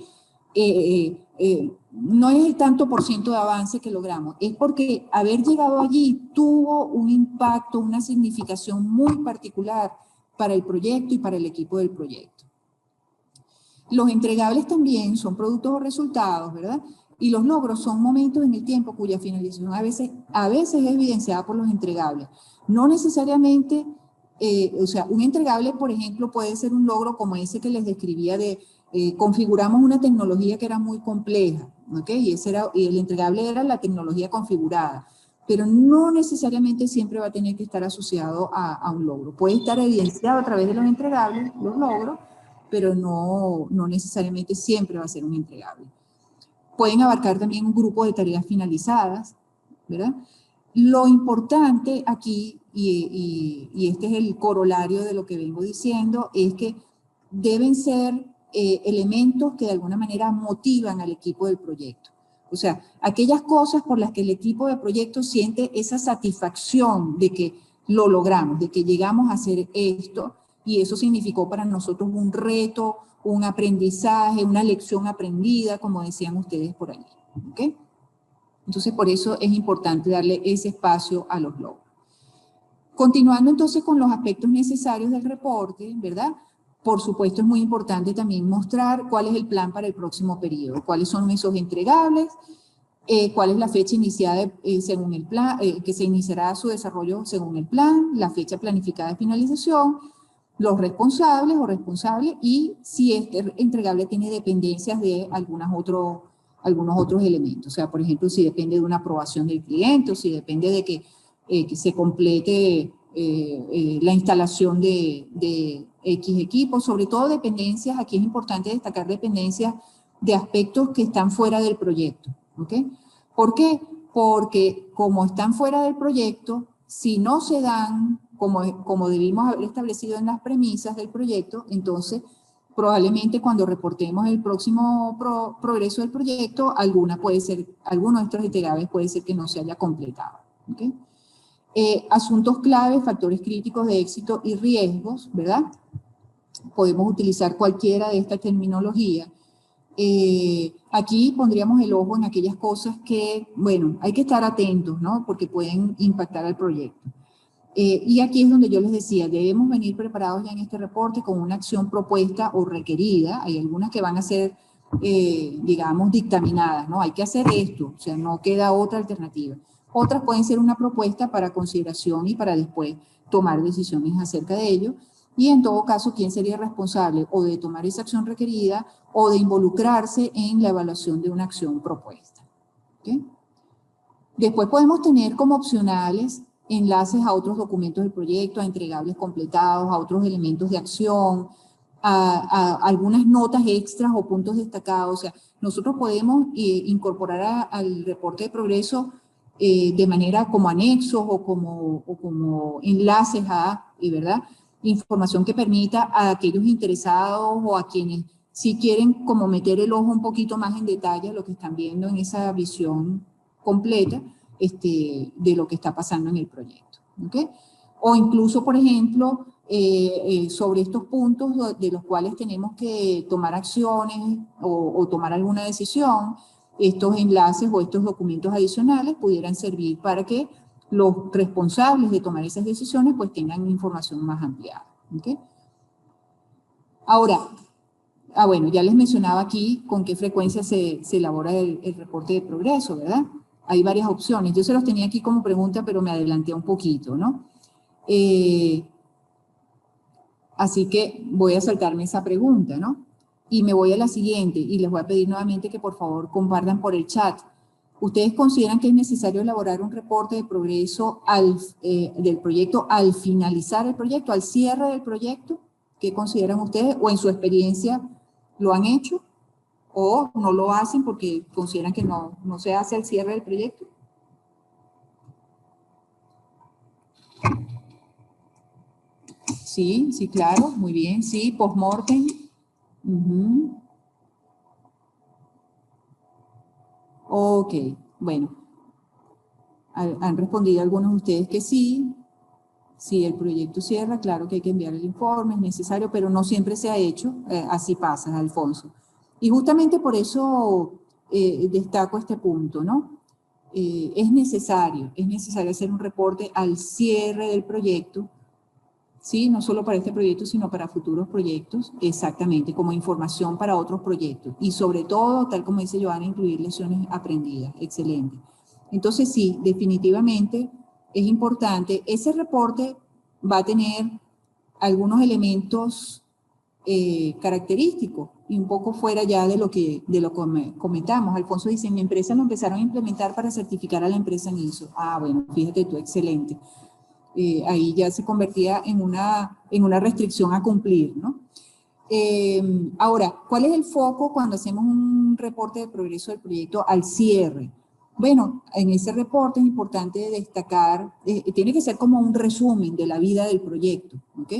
no es el tanto por ciento de avance que logramos, es porque haber llegado allí tuvo un impacto, una significación muy particular para el proyecto y para el equipo del proyecto. Los entregables también son productos o resultados, ¿verdad? Y los logros son momentos en el tiempo cuya finalización a veces es evidenciada por los entregables. No necesariamente, o sea, un entregable, por ejemplo, puede ser un logro como ese que les describía de configuramos una tecnología que era muy compleja, ¿ok? Y el entregable era la tecnología configurada, pero no necesariamente siempre va a tener que estar asociado a un logro. Puede estar evidenciado a través de los entregables, los logros, pero no necesariamente siempre va a ser un entregable. Pueden abarcar también un grupo de tareas finalizadas, ¿verdad? Lo importante aquí, y este es el corolario de lo que vengo diciendo, es que deben ser elementos que de alguna manera motivan al equipo del proyecto. O sea, aquellas cosas por las que el equipo de proyecto siente esa satisfacción de que lo logramos, de que llegamos a hacer esto, y eso significó para nosotros un reto, un aprendizaje, una lección aprendida, como decían ustedes por allí. ¿Ok? Entonces, por eso es importante darle ese espacio a los logros. Continuando entonces con los aspectos necesarios del reporte, ¿verdad? Por supuesto, es muy importante también mostrar cuál es el plan para el próximo periodo, cuáles son esos entregables, cuál es la fecha iniciada según el plan, que se iniciará su desarrollo según el plan, la fecha planificada de finalización, los responsables o responsables, y si este entregable tiene dependencias de algunos otros elementos. O sea, por ejemplo, si depende de una aprobación del cliente, o si depende de que se complete la instalación de X equipos, sobre todo dependencias, aquí es importante destacar dependencias de aspectos que están fuera del proyecto. ¿Ok? ¿Por qué? Porque como están fuera del proyecto, si no se dan como debimos haber establecido en las premisas del proyecto, entonces probablemente cuando reportemos el próximo progreso del proyecto, alguno de estos entregables puede ser que no se haya completado. ¿Okay? Asuntos clave, factores críticos de éxito y riesgos, ¿verdad? Podemos utilizar cualquiera de esta terminología. Aquí pondríamos el ojo en aquellas cosas que, bueno, hay que estar atentos, ¿no? Porque pueden impactar al proyecto. Y aquí es donde yo les decía, debemos venir preparados ya en este reporte con una acción propuesta o requerida. Hay algunas que van a ser, digamos, dictaminadas, ¿no? Hay que hacer esto, o sea, no queda otra alternativa. Otras pueden ser una propuesta para consideración y para después tomar decisiones acerca de ello. Y en todo caso, ¿quién sería responsable o de tomar esa acción requerida o de involucrarse en la evaluación de una acción propuesta? ¿Okay? Después podemos tener como opcionales enlaces a otros documentos del proyecto, a entregables completados, a otros elementos de acción, a algunas notas extras o puntos destacados. O sea, nosotros podemos incorporar al reporte de progreso de manera como anexos o como enlaces a, ¿verdad?, información que permita a aquellos interesados o a quienes si quieren como meter el ojo un poquito más en detalle a lo que están viendo en esa visión completa de lo que está pasando en el proyecto. ¿Okay? O incluso, por ejemplo, sobre estos puntos de los cuales tenemos que tomar acciones o tomar alguna decisión, estos enlaces o estos documentos adicionales pudieran servir para que los responsables de tomar esas decisiones pues tengan información más ampliada. ¿Okay? Ahora, bueno, ya les mencionaba aquí con qué frecuencia se elabora el reporte de progreso, ¿verdad? Hay varias opciones. Yo se los tenía aquí como pregunta, pero me adelanté un poquito, ¿no? Así que voy a saltarme esa pregunta, ¿no? Y me voy a la siguiente, y les voy a pedir nuevamente que por favor compartan por el chat. ¿Ustedes consideran que es necesario elaborar un reporte de progreso del proyecto al finalizar el proyecto, al cierre del proyecto? ¿Qué consideran ustedes? ¿O en su experiencia lo han hecho? ¿O no lo hacen porque consideran que no se hace al cierre del proyecto? Sí, sí, claro, muy bien, sí, post-mortem. Ok, bueno, han respondido algunos de ustedes que sí. Si el proyecto cierra, claro que hay que enviar el informe, es necesario, pero no siempre se ha hecho, así pasa, Alfonso. Y justamente por eso destaco este punto, ¿no? Es necesario hacer un reporte al cierre del proyecto, ¿sí? No solo para este proyecto, sino para futuros proyectos, exactamente, como información para otros proyectos. Y sobre todo, tal como dice Joana, incluir lecciones aprendidas, excelente. Entonces sí, definitivamente es importante. Ese reporte va a tener algunos elementos característico y un poco fuera ya de lo que comentamos. Alfonso dice, en mi empresa lo empezaron a implementar para certificar a la empresa en ISO. Ah, bueno, fíjate tú, excelente. Ahí ya se convertía en una restricción a cumplir, ¿no? Ahora, ¿cuál es el foco cuando hacemos un reporte de progreso del proyecto al cierre? Bueno, en ese reporte es importante destacar, tiene que ser como un resumen de la vida del proyecto, ¿ok?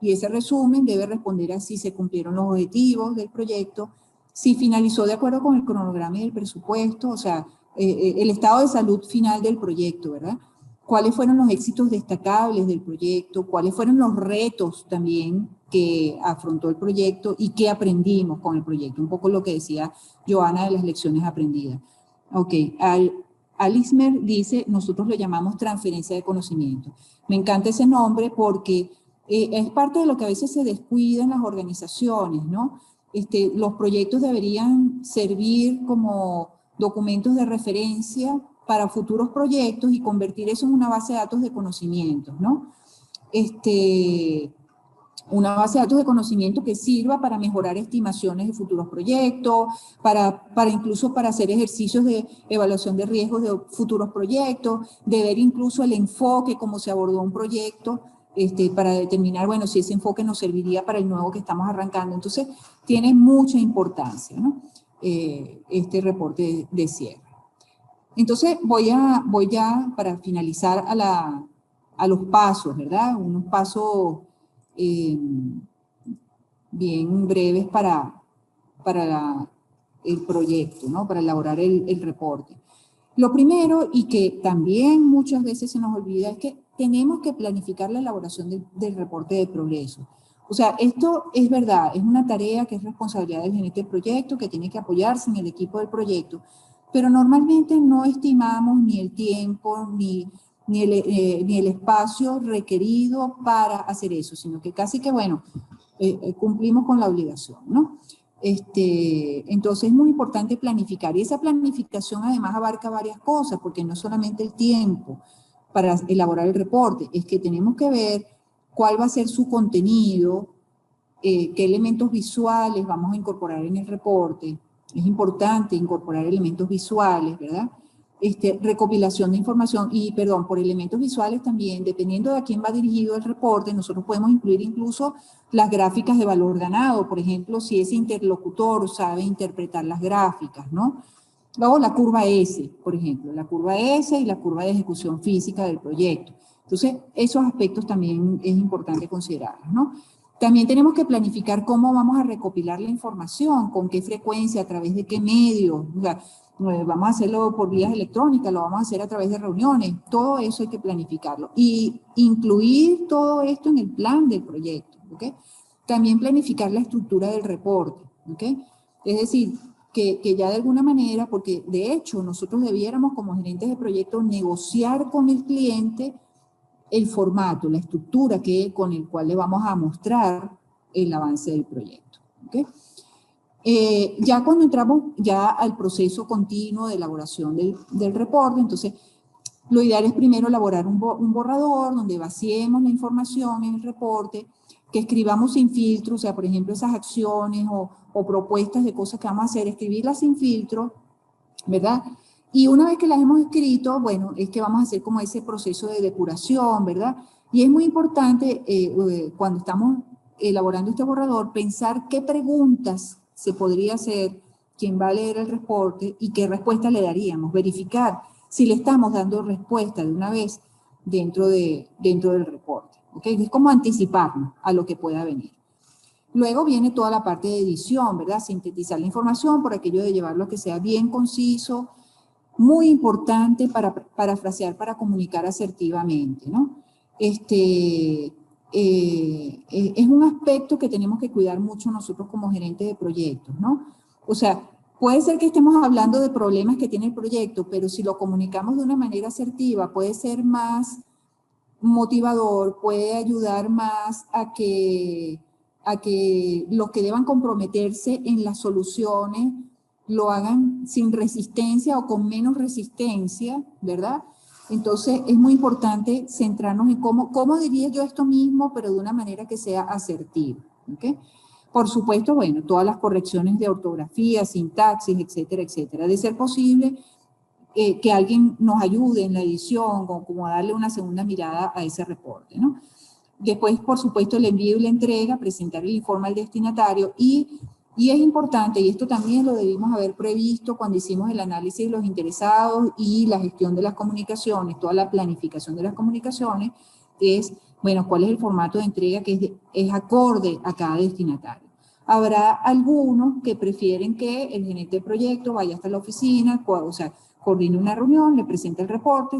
Y ese resumen debe responder a si se cumplieron los objetivos del proyecto, si finalizó de acuerdo con el cronograma y el presupuesto, o sea, el estado de salud final del proyecto, ¿verdad? Cuáles fueron los éxitos destacables del proyecto, cuáles fueron los retos también que afrontó el proyecto y qué aprendimos con el proyecto. Un poco lo que decía Joana de las lecciones aprendidas. Ok, Alismer dice, nosotros lo llamamos transferencia de conocimiento. Me encanta ese nombre porque es parte de lo que a veces se descuida en las organizaciones, ¿no? Los proyectos deberían servir como documentos de referencia para futuros proyectos y convertir eso en una base de datos de conocimientos, ¿no? Una base de datos de conocimiento que sirva para mejorar estimaciones de futuros proyectos, incluso para hacer ejercicios de evaluación de riesgos de futuros proyectos, de ver incluso el enfoque, cómo se abordó un proyecto, para determinar, bueno, si ese enfoque nos serviría para el nuevo que estamos arrancando. Entonces, tiene mucha importancia, ¿no? Este reporte de cierre. Entonces, voy ya para finalizar a los pasos, ¿verdad? Unos pasos bien breves para el proyecto, ¿no? Para elaborar el reporte. Lo primero, y que también muchas veces se nos olvida, es que tenemos que planificar la elaboración del reporte de progreso. O sea, esto es verdad, es una tarea que es responsabilidad del gerente del proyecto, que tiene que apoyarse en el equipo del proyecto, pero normalmente no estimamos ni el tiempo, ni el espacio requerido para hacer eso, sino que casi que, bueno, cumplimos con la obligación, ¿no? Entonces es muy importante planificar, y esa planificación además abarca varias cosas, porque no solamente el tiempo para elaborar el reporte, es que tenemos que ver cuál va a ser su contenido, qué elementos visuales vamos a incorporar en el reporte. Es importante incorporar elementos visuales, ¿verdad? Recopilación de información, y perdón, por elementos visuales también, dependiendo de a quién va dirigido el reporte, nosotros podemos incluir incluso las gráficas de valor ganado, por ejemplo, si ese interlocutor sabe interpretar las gráficas, ¿no? Luego la curva S, por ejemplo, la curva S y la curva de ejecución física del proyecto. Entonces, esos aspectos también es importante considerarlos, ¿no? También tenemos que planificar cómo vamos a recopilar la información, con qué frecuencia, a través de qué medios, o sea, vamos a hacerlo por vías electrónicas, lo vamos a hacer a través de reuniones, todo eso hay que planificarlo. Y incluir todo esto en el plan del proyecto, ¿ok? También planificar la estructura del reporte, ¿ok? Es decir, que ya de alguna manera, porque de hecho nosotros debiéramos como gerentes de proyecto negociar con el cliente el formato, la estructura con el cual le vamos a mostrar el avance del proyecto, ¿ok? Ya cuando entramos ya al proceso continuo de elaboración del reporte, entonces lo ideal es primero elaborar un borrador donde vaciemos la información en el reporte, que escribamos sin filtro, o sea, por ejemplo, esas acciones o propuestas de cosas que vamos a hacer, escribirlas sin filtro, ¿verdad? Y una vez que las hemos escrito, bueno, es que vamos a hacer como ese proceso de depuración, ¿verdad? Y es muy importante cuando estamos elaborando este borrador, pensar qué preguntas se podría hacer quien va a leer el reporte y qué respuesta le daríamos, verificar si le estamos dando respuesta de una vez dentro del reporte, ¿ok? Es como anticiparnos a lo que pueda venir. Luego viene toda la parte de edición, ¿verdad? Sintetizar la información por aquello de llevarlo a que sea bien conciso, muy importante para parafrasear, para comunicar asertivamente, ¿no? Es un aspecto que tenemos que cuidar mucho nosotros como gerentes de proyectos, ¿no? O sea, puede ser que estemos hablando de problemas que tiene el proyecto, pero si lo comunicamos de una manera asertiva, puede ser más motivador, puede ayudar más a que los que deban comprometerse en las soluciones lo hagan sin resistencia o con menos resistencia, ¿verdad? Entonces es muy importante centrarnos en cómo diría yo esto mismo, pero de una manera que sea asertiva, ¿ok? Por supuesto, bueno, todas las correcciones de ortografía, sintaxis, etcétera, etcétera. De ser posible, que alguien nos ayude en la edición, o como a darle una segunda mirada a ese reporte, ¿no? Después, por supuesto, el envío y la entrega, presentar el informe al destinatario y es importante, y esto también lo debimos haber previsto cuando hicimos el análisis de los interesados y la gestión de las comunicaciones, toda la planificación de las comunicaciones, es, bueno, cuál es el formato de entrega que es acorde a cada destinatario. Habrá algunos que prefieren que el gerente de proyecto vaya hasta la oficina, o sea, coordine una reunión, le presenta el reporte,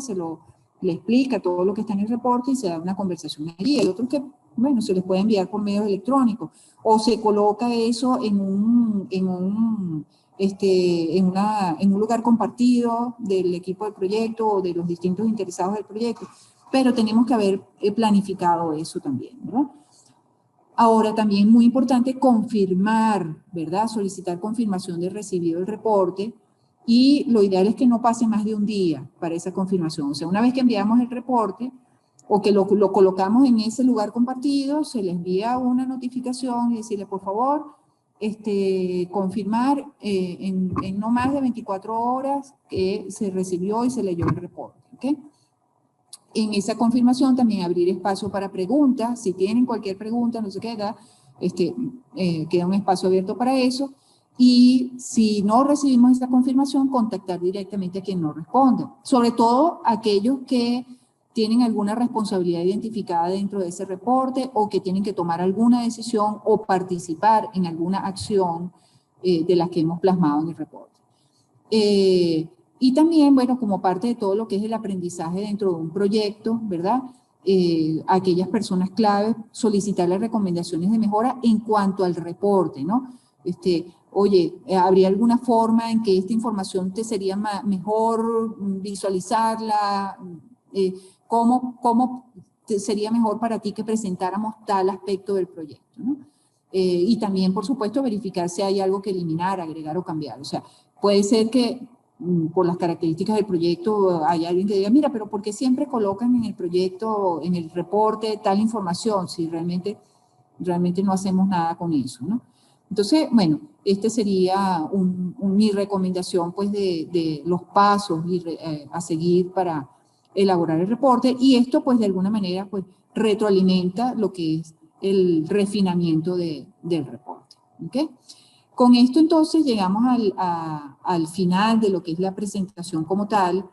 le explica todo lo que está en el reporte y se da una conversación allí. Hay otros que, bueno, se les puede enviar por medios electrónicos o se coloca eso en un lugar compartido del equipo del proyecto o de los distintos interesados del proyecto. Pero tenemos que haber planificado eso también, ¿verdad? Ahora también muy importante confirmar, ¿verdad? Solicitar confirmación de recibido del reporte. Y lo ideal es que no pase más de un día para esa confirmación. O sea, una vez que enviamos el reporte o que lo colocamos en ese lugar compartido, se le envía una notificación y decirle, por favor, confirmar en no más de 24 horas que se recibió y se leyó el reporte. ¿Okay? En esa confirmación también abrir espacio para preguntas. Si tienen cualquier pregunta, no se queda, queda un espacio abierto para eso. Y si no recibimos esa confirmación, contactar directamente a quien no responda. Sobre todo aquellos que tienen alguna responsabilidad identificada dentro de ese reporte o que tienen que tomar alguna decisión o participar en alguna acción de las que hemos plasmado en el reporte. Y también, bueno, como parte de todo lo que es el aprendizaje dentro de un proyecto, ¿verdad? Aquellas personas claves, solicitarles recomendaciones de mejora en cuanto al reporte, ¿no? Oye, ¿habría alguna forma en que esta información te sería mejor visualizarla? ¿Cómo sería mejor para ti que presentáramos tal aspecto del proyecto, ¿no? Y también, por supuesto, verificar si hay algo que eliminar, agregar o cambiar. O sea, puede ser que por las características del proyecto hay alguien que diga, mira, pero ¿por qué siempre colocan en el proyecto, en el reporte, tal información si realmente no hacemos nada con eso, ¿no? Entonces, bueno, sería mi recomendación, pues, de los pasos a seguir para elaborar el reporte, y esto, pues, de alguna manera, pues, retroalimenta lo que es el refinamiento del reporte, ¿ok? Con esto, entonces, llegamos al final de lo que es la presentación como tal,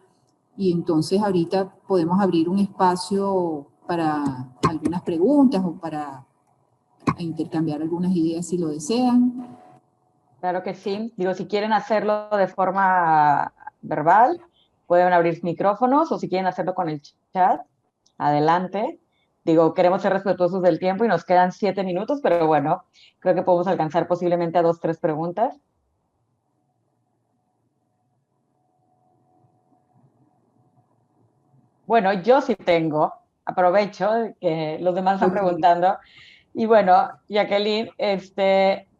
y entonces ahorita podemos abrir un espacio para algunas preguntas o para intercambiar algunas ideas si lo desean. Claro que sí. Digo, si quieren hacerlo de forma verbal, pueden abrir micrófonos, o si quieren hacerlo con el chat, adelante. Digo, queremos ser respetuosos del tiempo y nos quedan 7 minutos, pero bueno, creo que podemos alcanzar posiblemente a 2, 3 preguntas. Bueno, yo sí tengo. Aprovecho que los demás están preguntando. Y bueno, Jacqueline,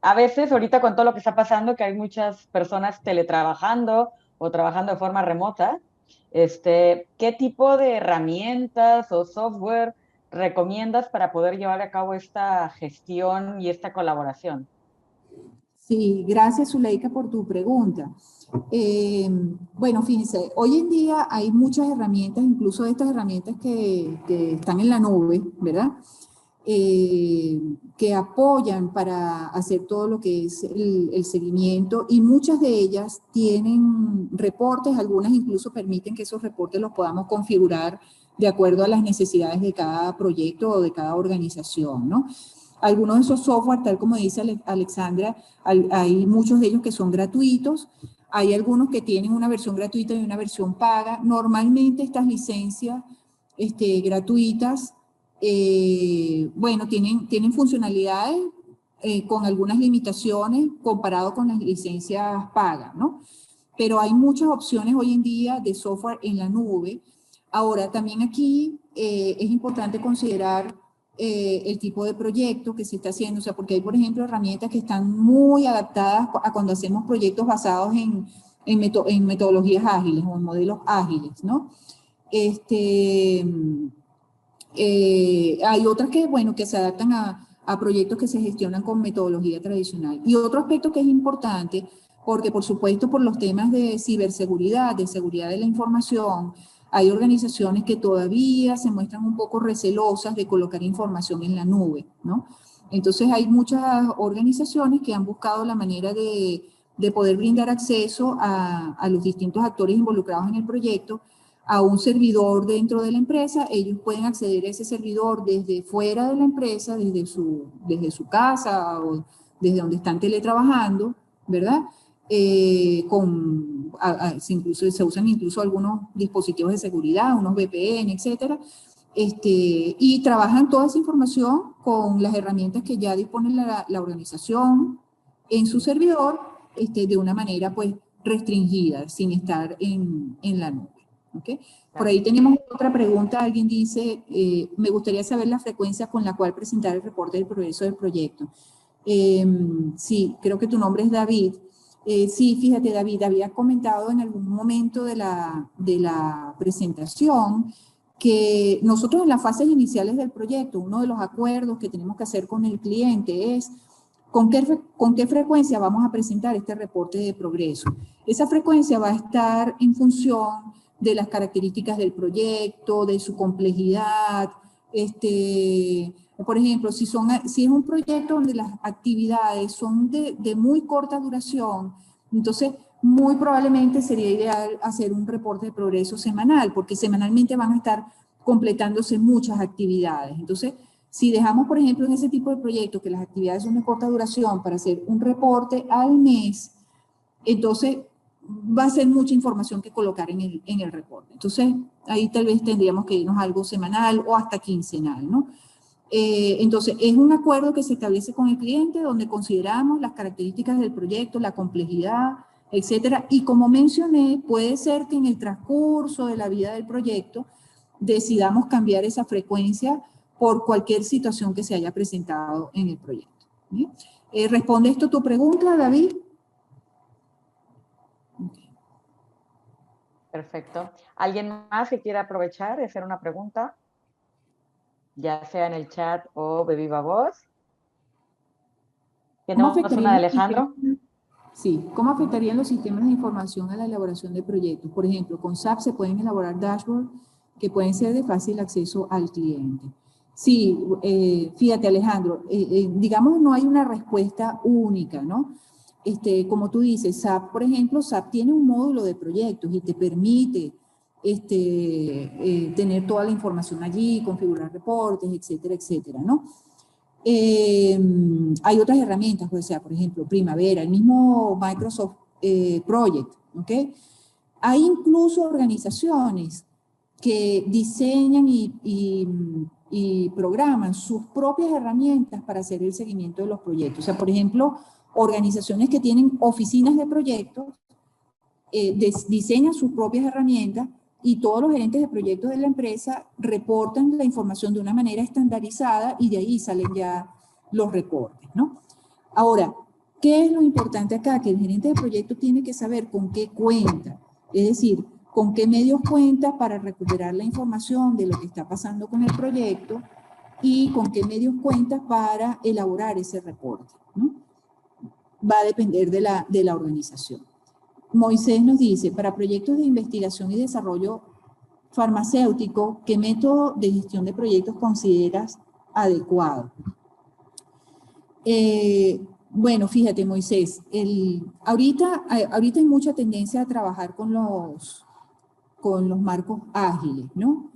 a veces ahorita con todo lo que está pasando, que hay muchas personas teletrabajando o trabajando de forma remota, ¿qué tipo de herramientas o software recomiendas para poder llevar a cabo esta gestión y esta colaboración? Sí, gracias, Zuleika, por tu pregunta. Bueno, fíjense, hoy en día hay muchas herramientas, incluso estas herramientas que están en la nube, ¿verdad? Que apoyan para hacer todo lo que es el seguimiento, y muchas de ellas tienen reportes, algunas incluso permiten que esos reportes los podamos configurar de acuerdo a las necesidades de cada proyecto o de cada organización, ¿no? Algunos de esos software, tal como dice Alexandra, hay muchos de ellos que son gratuitos, hay algunos que tienen una versión gratuita y una versión paga. Normalmente estas licencias gratuitas, bueno, tienen funcionalidades con algunas limitaciones comparado con las licencias pagas, ¿no? Pero hay muchas opciones hoy en día de software en la nube. Ahora, también aquí es importante considerar el tipo de proyecto que se está haciendo, o sea, porque hay, por ejemplo, herramientas que están muy adaptadas a cuando hacemos proyectos basados en metodologías ágiles o en modelos ágiles, ¿no? Hay otras que, bueno, que se adaptan a a proyectos que se gestionan con metodología tradicional. Y otro aspecto que es importante, porque por supuesto por los temas de ciberseguridad, de seguridad de la información, hay organizaciones que todavía se muestran un poco recelosas de colocar información en la nube, ¿no? Entonces hay muchas organizaciones que han buscado la manera de poder brindar acceso a los distintos actores involucrados en el proyecto, a un servidor dentro de la empresa. Ellos pueden acceder a ese servidor desde fuera de la empresa, desde su casa o desde donde están teletrabajando, ¿verdad? Se usan incluso algunos dispositivos de seguridad, unos VPN, etcétera, y trabajan toda esa información con las herramientas que ya dispone la organización en su servidor, de una manera pues restringida, sin estar en la nube. ¿Okay? Por ahí tenemos otra pregunta. Alguien dice, me gustaría saber la frecuencia con la cual presentar el reporte del progreso del proyecto. Sí, creo que tu nombre es David. Sí, fíjate, David, había comentado en algún momento de la presentación que nosotros en las fases iniciales del proyecto, uno de los acuerdos que tenemos que hacer con el cliente es con qué frecuencia vamos a presentar este reporte de progreso. Esa frecuencia va a estar en función de las características del proyecto, de su complejidad. Por ejemplo, si es un proyecto donde las actividades son de muy corta duración, entonces muy probablemente sería ideal hacer un reporte de progreso semanal, porque semanalmente van a estar completándose muchas actividades. Entonces, si dejamos, por ejemplo, en ese tipo de proyectos que las actividades son de corta duración para hacer un reporte al mes, entonces va a ser mucha información que colocar en el reporte. Entonces, ahí tal vez tendríamos que irnos a algo semanal o hasta quincenal, ¿no? Entonces, es un acuerdo que se establece con el cliente donde consideramos las características del proyecto, la complejidad, etcétera. Y como mencioné, puede ser que en el transcurso de la vida del proyecto decidamos cambiar esa frecuencia por cualquier situación que se haya presentado en el proyecto. ¿Sí? ¿Responde esto tu pregunta, David? Perfecto. ¿Alguien más que quiera aprovechar y hacer una pregunta? Ya sea en el chat o de viva voz. ¿Tenemos una de Alejandro? Sí, ¿cómo afectarían los sistemas de información a la elaboración de proyectos? Por ejemplo, con SAP se pueden elaborar dashboards que pueden ser de fácil acceso al cliente. Sí, fíjate Alejandro, digamos no hay una respuesta única, ¿no? Como tú dices, SAP, por ejemplo, SAP tiene un módulo de proyectos y te permite tener toda la información allí, configurar reportes, etcétera, etcétera, ¿no? Hay otras herramientas, o sea, por ejemplo, Primavera, el mismo Microsoft Project, ¿ok? Hay incluso organizaciones que diseñan y programan sus propias herramientas para hacer el seguimiento de los proyectos. O sea, por ejemplo, organizaciones que tienen oficinas de proyectos diseñan sus propias herramientas y todos los gerentes de proyectos de la empresa reportan la información de una manera estandarizada y de ahí salen ya los reportes, ¿no? Ahora, ¿qué es lo importante acá? Que el gerente de proyecto tiene que saber con qué cuenta, es decir, con qué medios cuenta para recuperar la información de lo que está pasando con el proyecto y con qué medios cuenta para elaborar ese reporte, ¿no? Va a depender de la organización. Moisés nos dice, para proyectos de investigación y desarrollo farmacéutico, ¿qué método de gestión de proyectos consideras adecuado? Bueno, fíjate, Moisés, ahorita hay mucha tendencia a trabajar con los marcos ágiles, ¿no?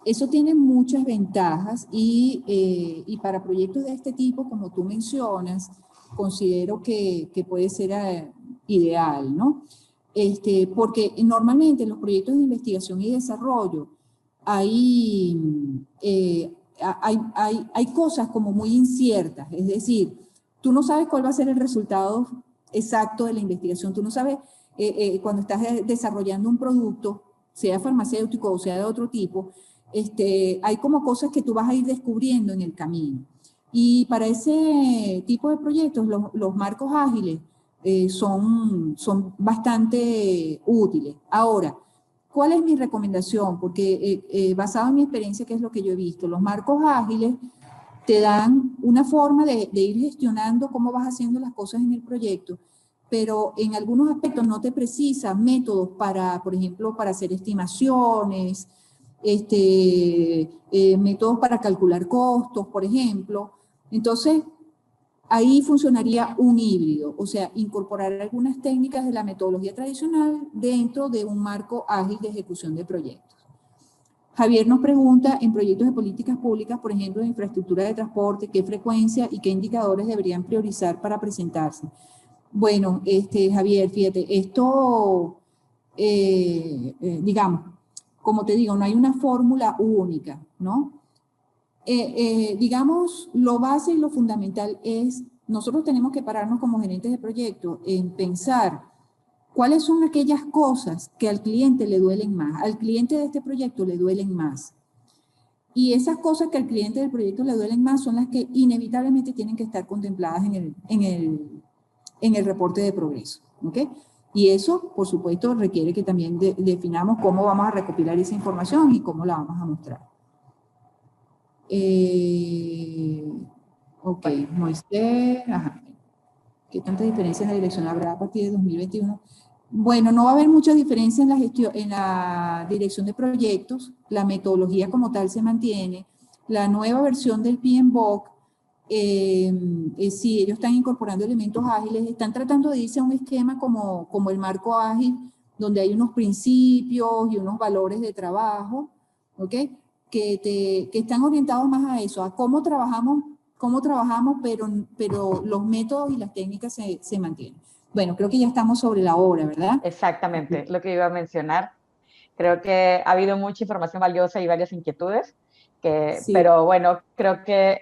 Eso tiene muchas ventajas y para proyectos de este tipo, como tú mencionas, considero que puede ser ideal, ¿no? Porque normalmente en los proyectos de investigación y desarrollo hay cosas como muy inciertas, es decir, tú no sabes cuál va a ser el resultado exacto de la investigación, tú no sabes cuando estás desarrollando un producto, sea farmacéutico o sea de otro tipo, hay como cosas que tú vas a ir descubriendo en el camino. Y para ese tipo de proyectos, los marcos ágiles son bastante útiles. Ahora, ¿cuál es mi recomendación? Porque basado en mi experiencia, ¿qué es lo que yo he visto? Los marcos ágiles te dan una forma de ir gestionando cómo vas haciendo las cosas en el proyecto, pero en algunos aspectos no te precisa métodos para, por ejemplo, para hacer estimaciones, métodos para calcular costos, por ejemplo. Entonces, ahí funcionaría un híbrido, o sea, incorporar algunas técnicas de la metodología tradicional dentro de un marco ágil de ejecución de proyectos. Javier nos pregunta, en proyectos de políticas públicas, por ejemplo, de infraestructura de transporte, ¿qué frecuencia y qué indicadores deberían priorizar para presentarse? Bueno, Javier, fíjate, esto, digamos, como te digo, no hay una fórmula única, ¿no? Digamos, lo base y lo fundamental es, nosotros tenemos que pararnos como gerentes de proyecto en pensar cuáles son aquellas cosas que al cliente le duelen más, al cliente de este proyecto le duelen más. Y esas cosas que al cliente del proyecto le duelen más son las que inevitablemente tienen que estar contempladas en el reporte de progreso, ¿ok? Y eso, por supuesto, requiere que también definamos cómo vamos a recopilar esa información y cómo la vamos a mostrar. Ok, Moisés, ajá. ¿Qué tanta diferencia en la dirección habrá a partir de 2021? Bueno, no va a haber mucha diferencia en la gestión, en la dirección de proyectos. La metodología como tal se mantiene. La nueva versión del PMBOK, sí, ellos están incorporando elementos ágiles, están tratando de irse a un esquema como el marco ágil, donde hay unos principios y unos valores de trabajo, ¿ok? Que están orientados más a eso, a cómo trabajamos, pero los métodos y las técnicas se mantienen. Bueno, creo que ya estamos sobre la hora, ¿verdad? Exactamente, lo que iba a mencionar. Creo que ha habido mucha información valiosa y varias inquietudes, Sí. pero bueno, creo que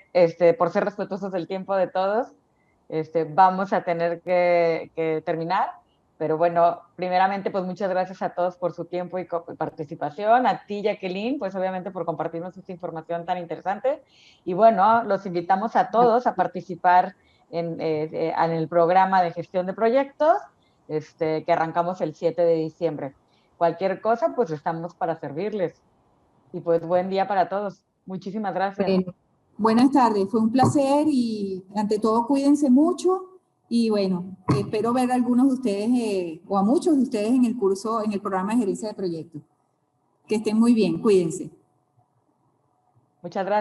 por ser respetuosos del tiempo de todos, vamos a tener que terminar. Pero bueno, primeramente, pues muchas gracias a todos por su tiempo y participación. A ti, Jacqueline, pues obviamente por compartirnos esta información tan interesante. Y bueno, los invitamos a todos a participar en el programa de gestión de proyectos que arrancamos el 7 de diciembre. Cualquier cosa, pues estamos para servirles. Y pues buen día para todos. Muchísimas gracias. Bueno, buenas tardes, fue un placer y ante todo cuídense mucho y bueno, espero ver a algunos de ustedes o a muchos de ustedes en el curso, en el programa de gerencia de proyectos. Que estén muy bien, cuídense. Muchas gracias.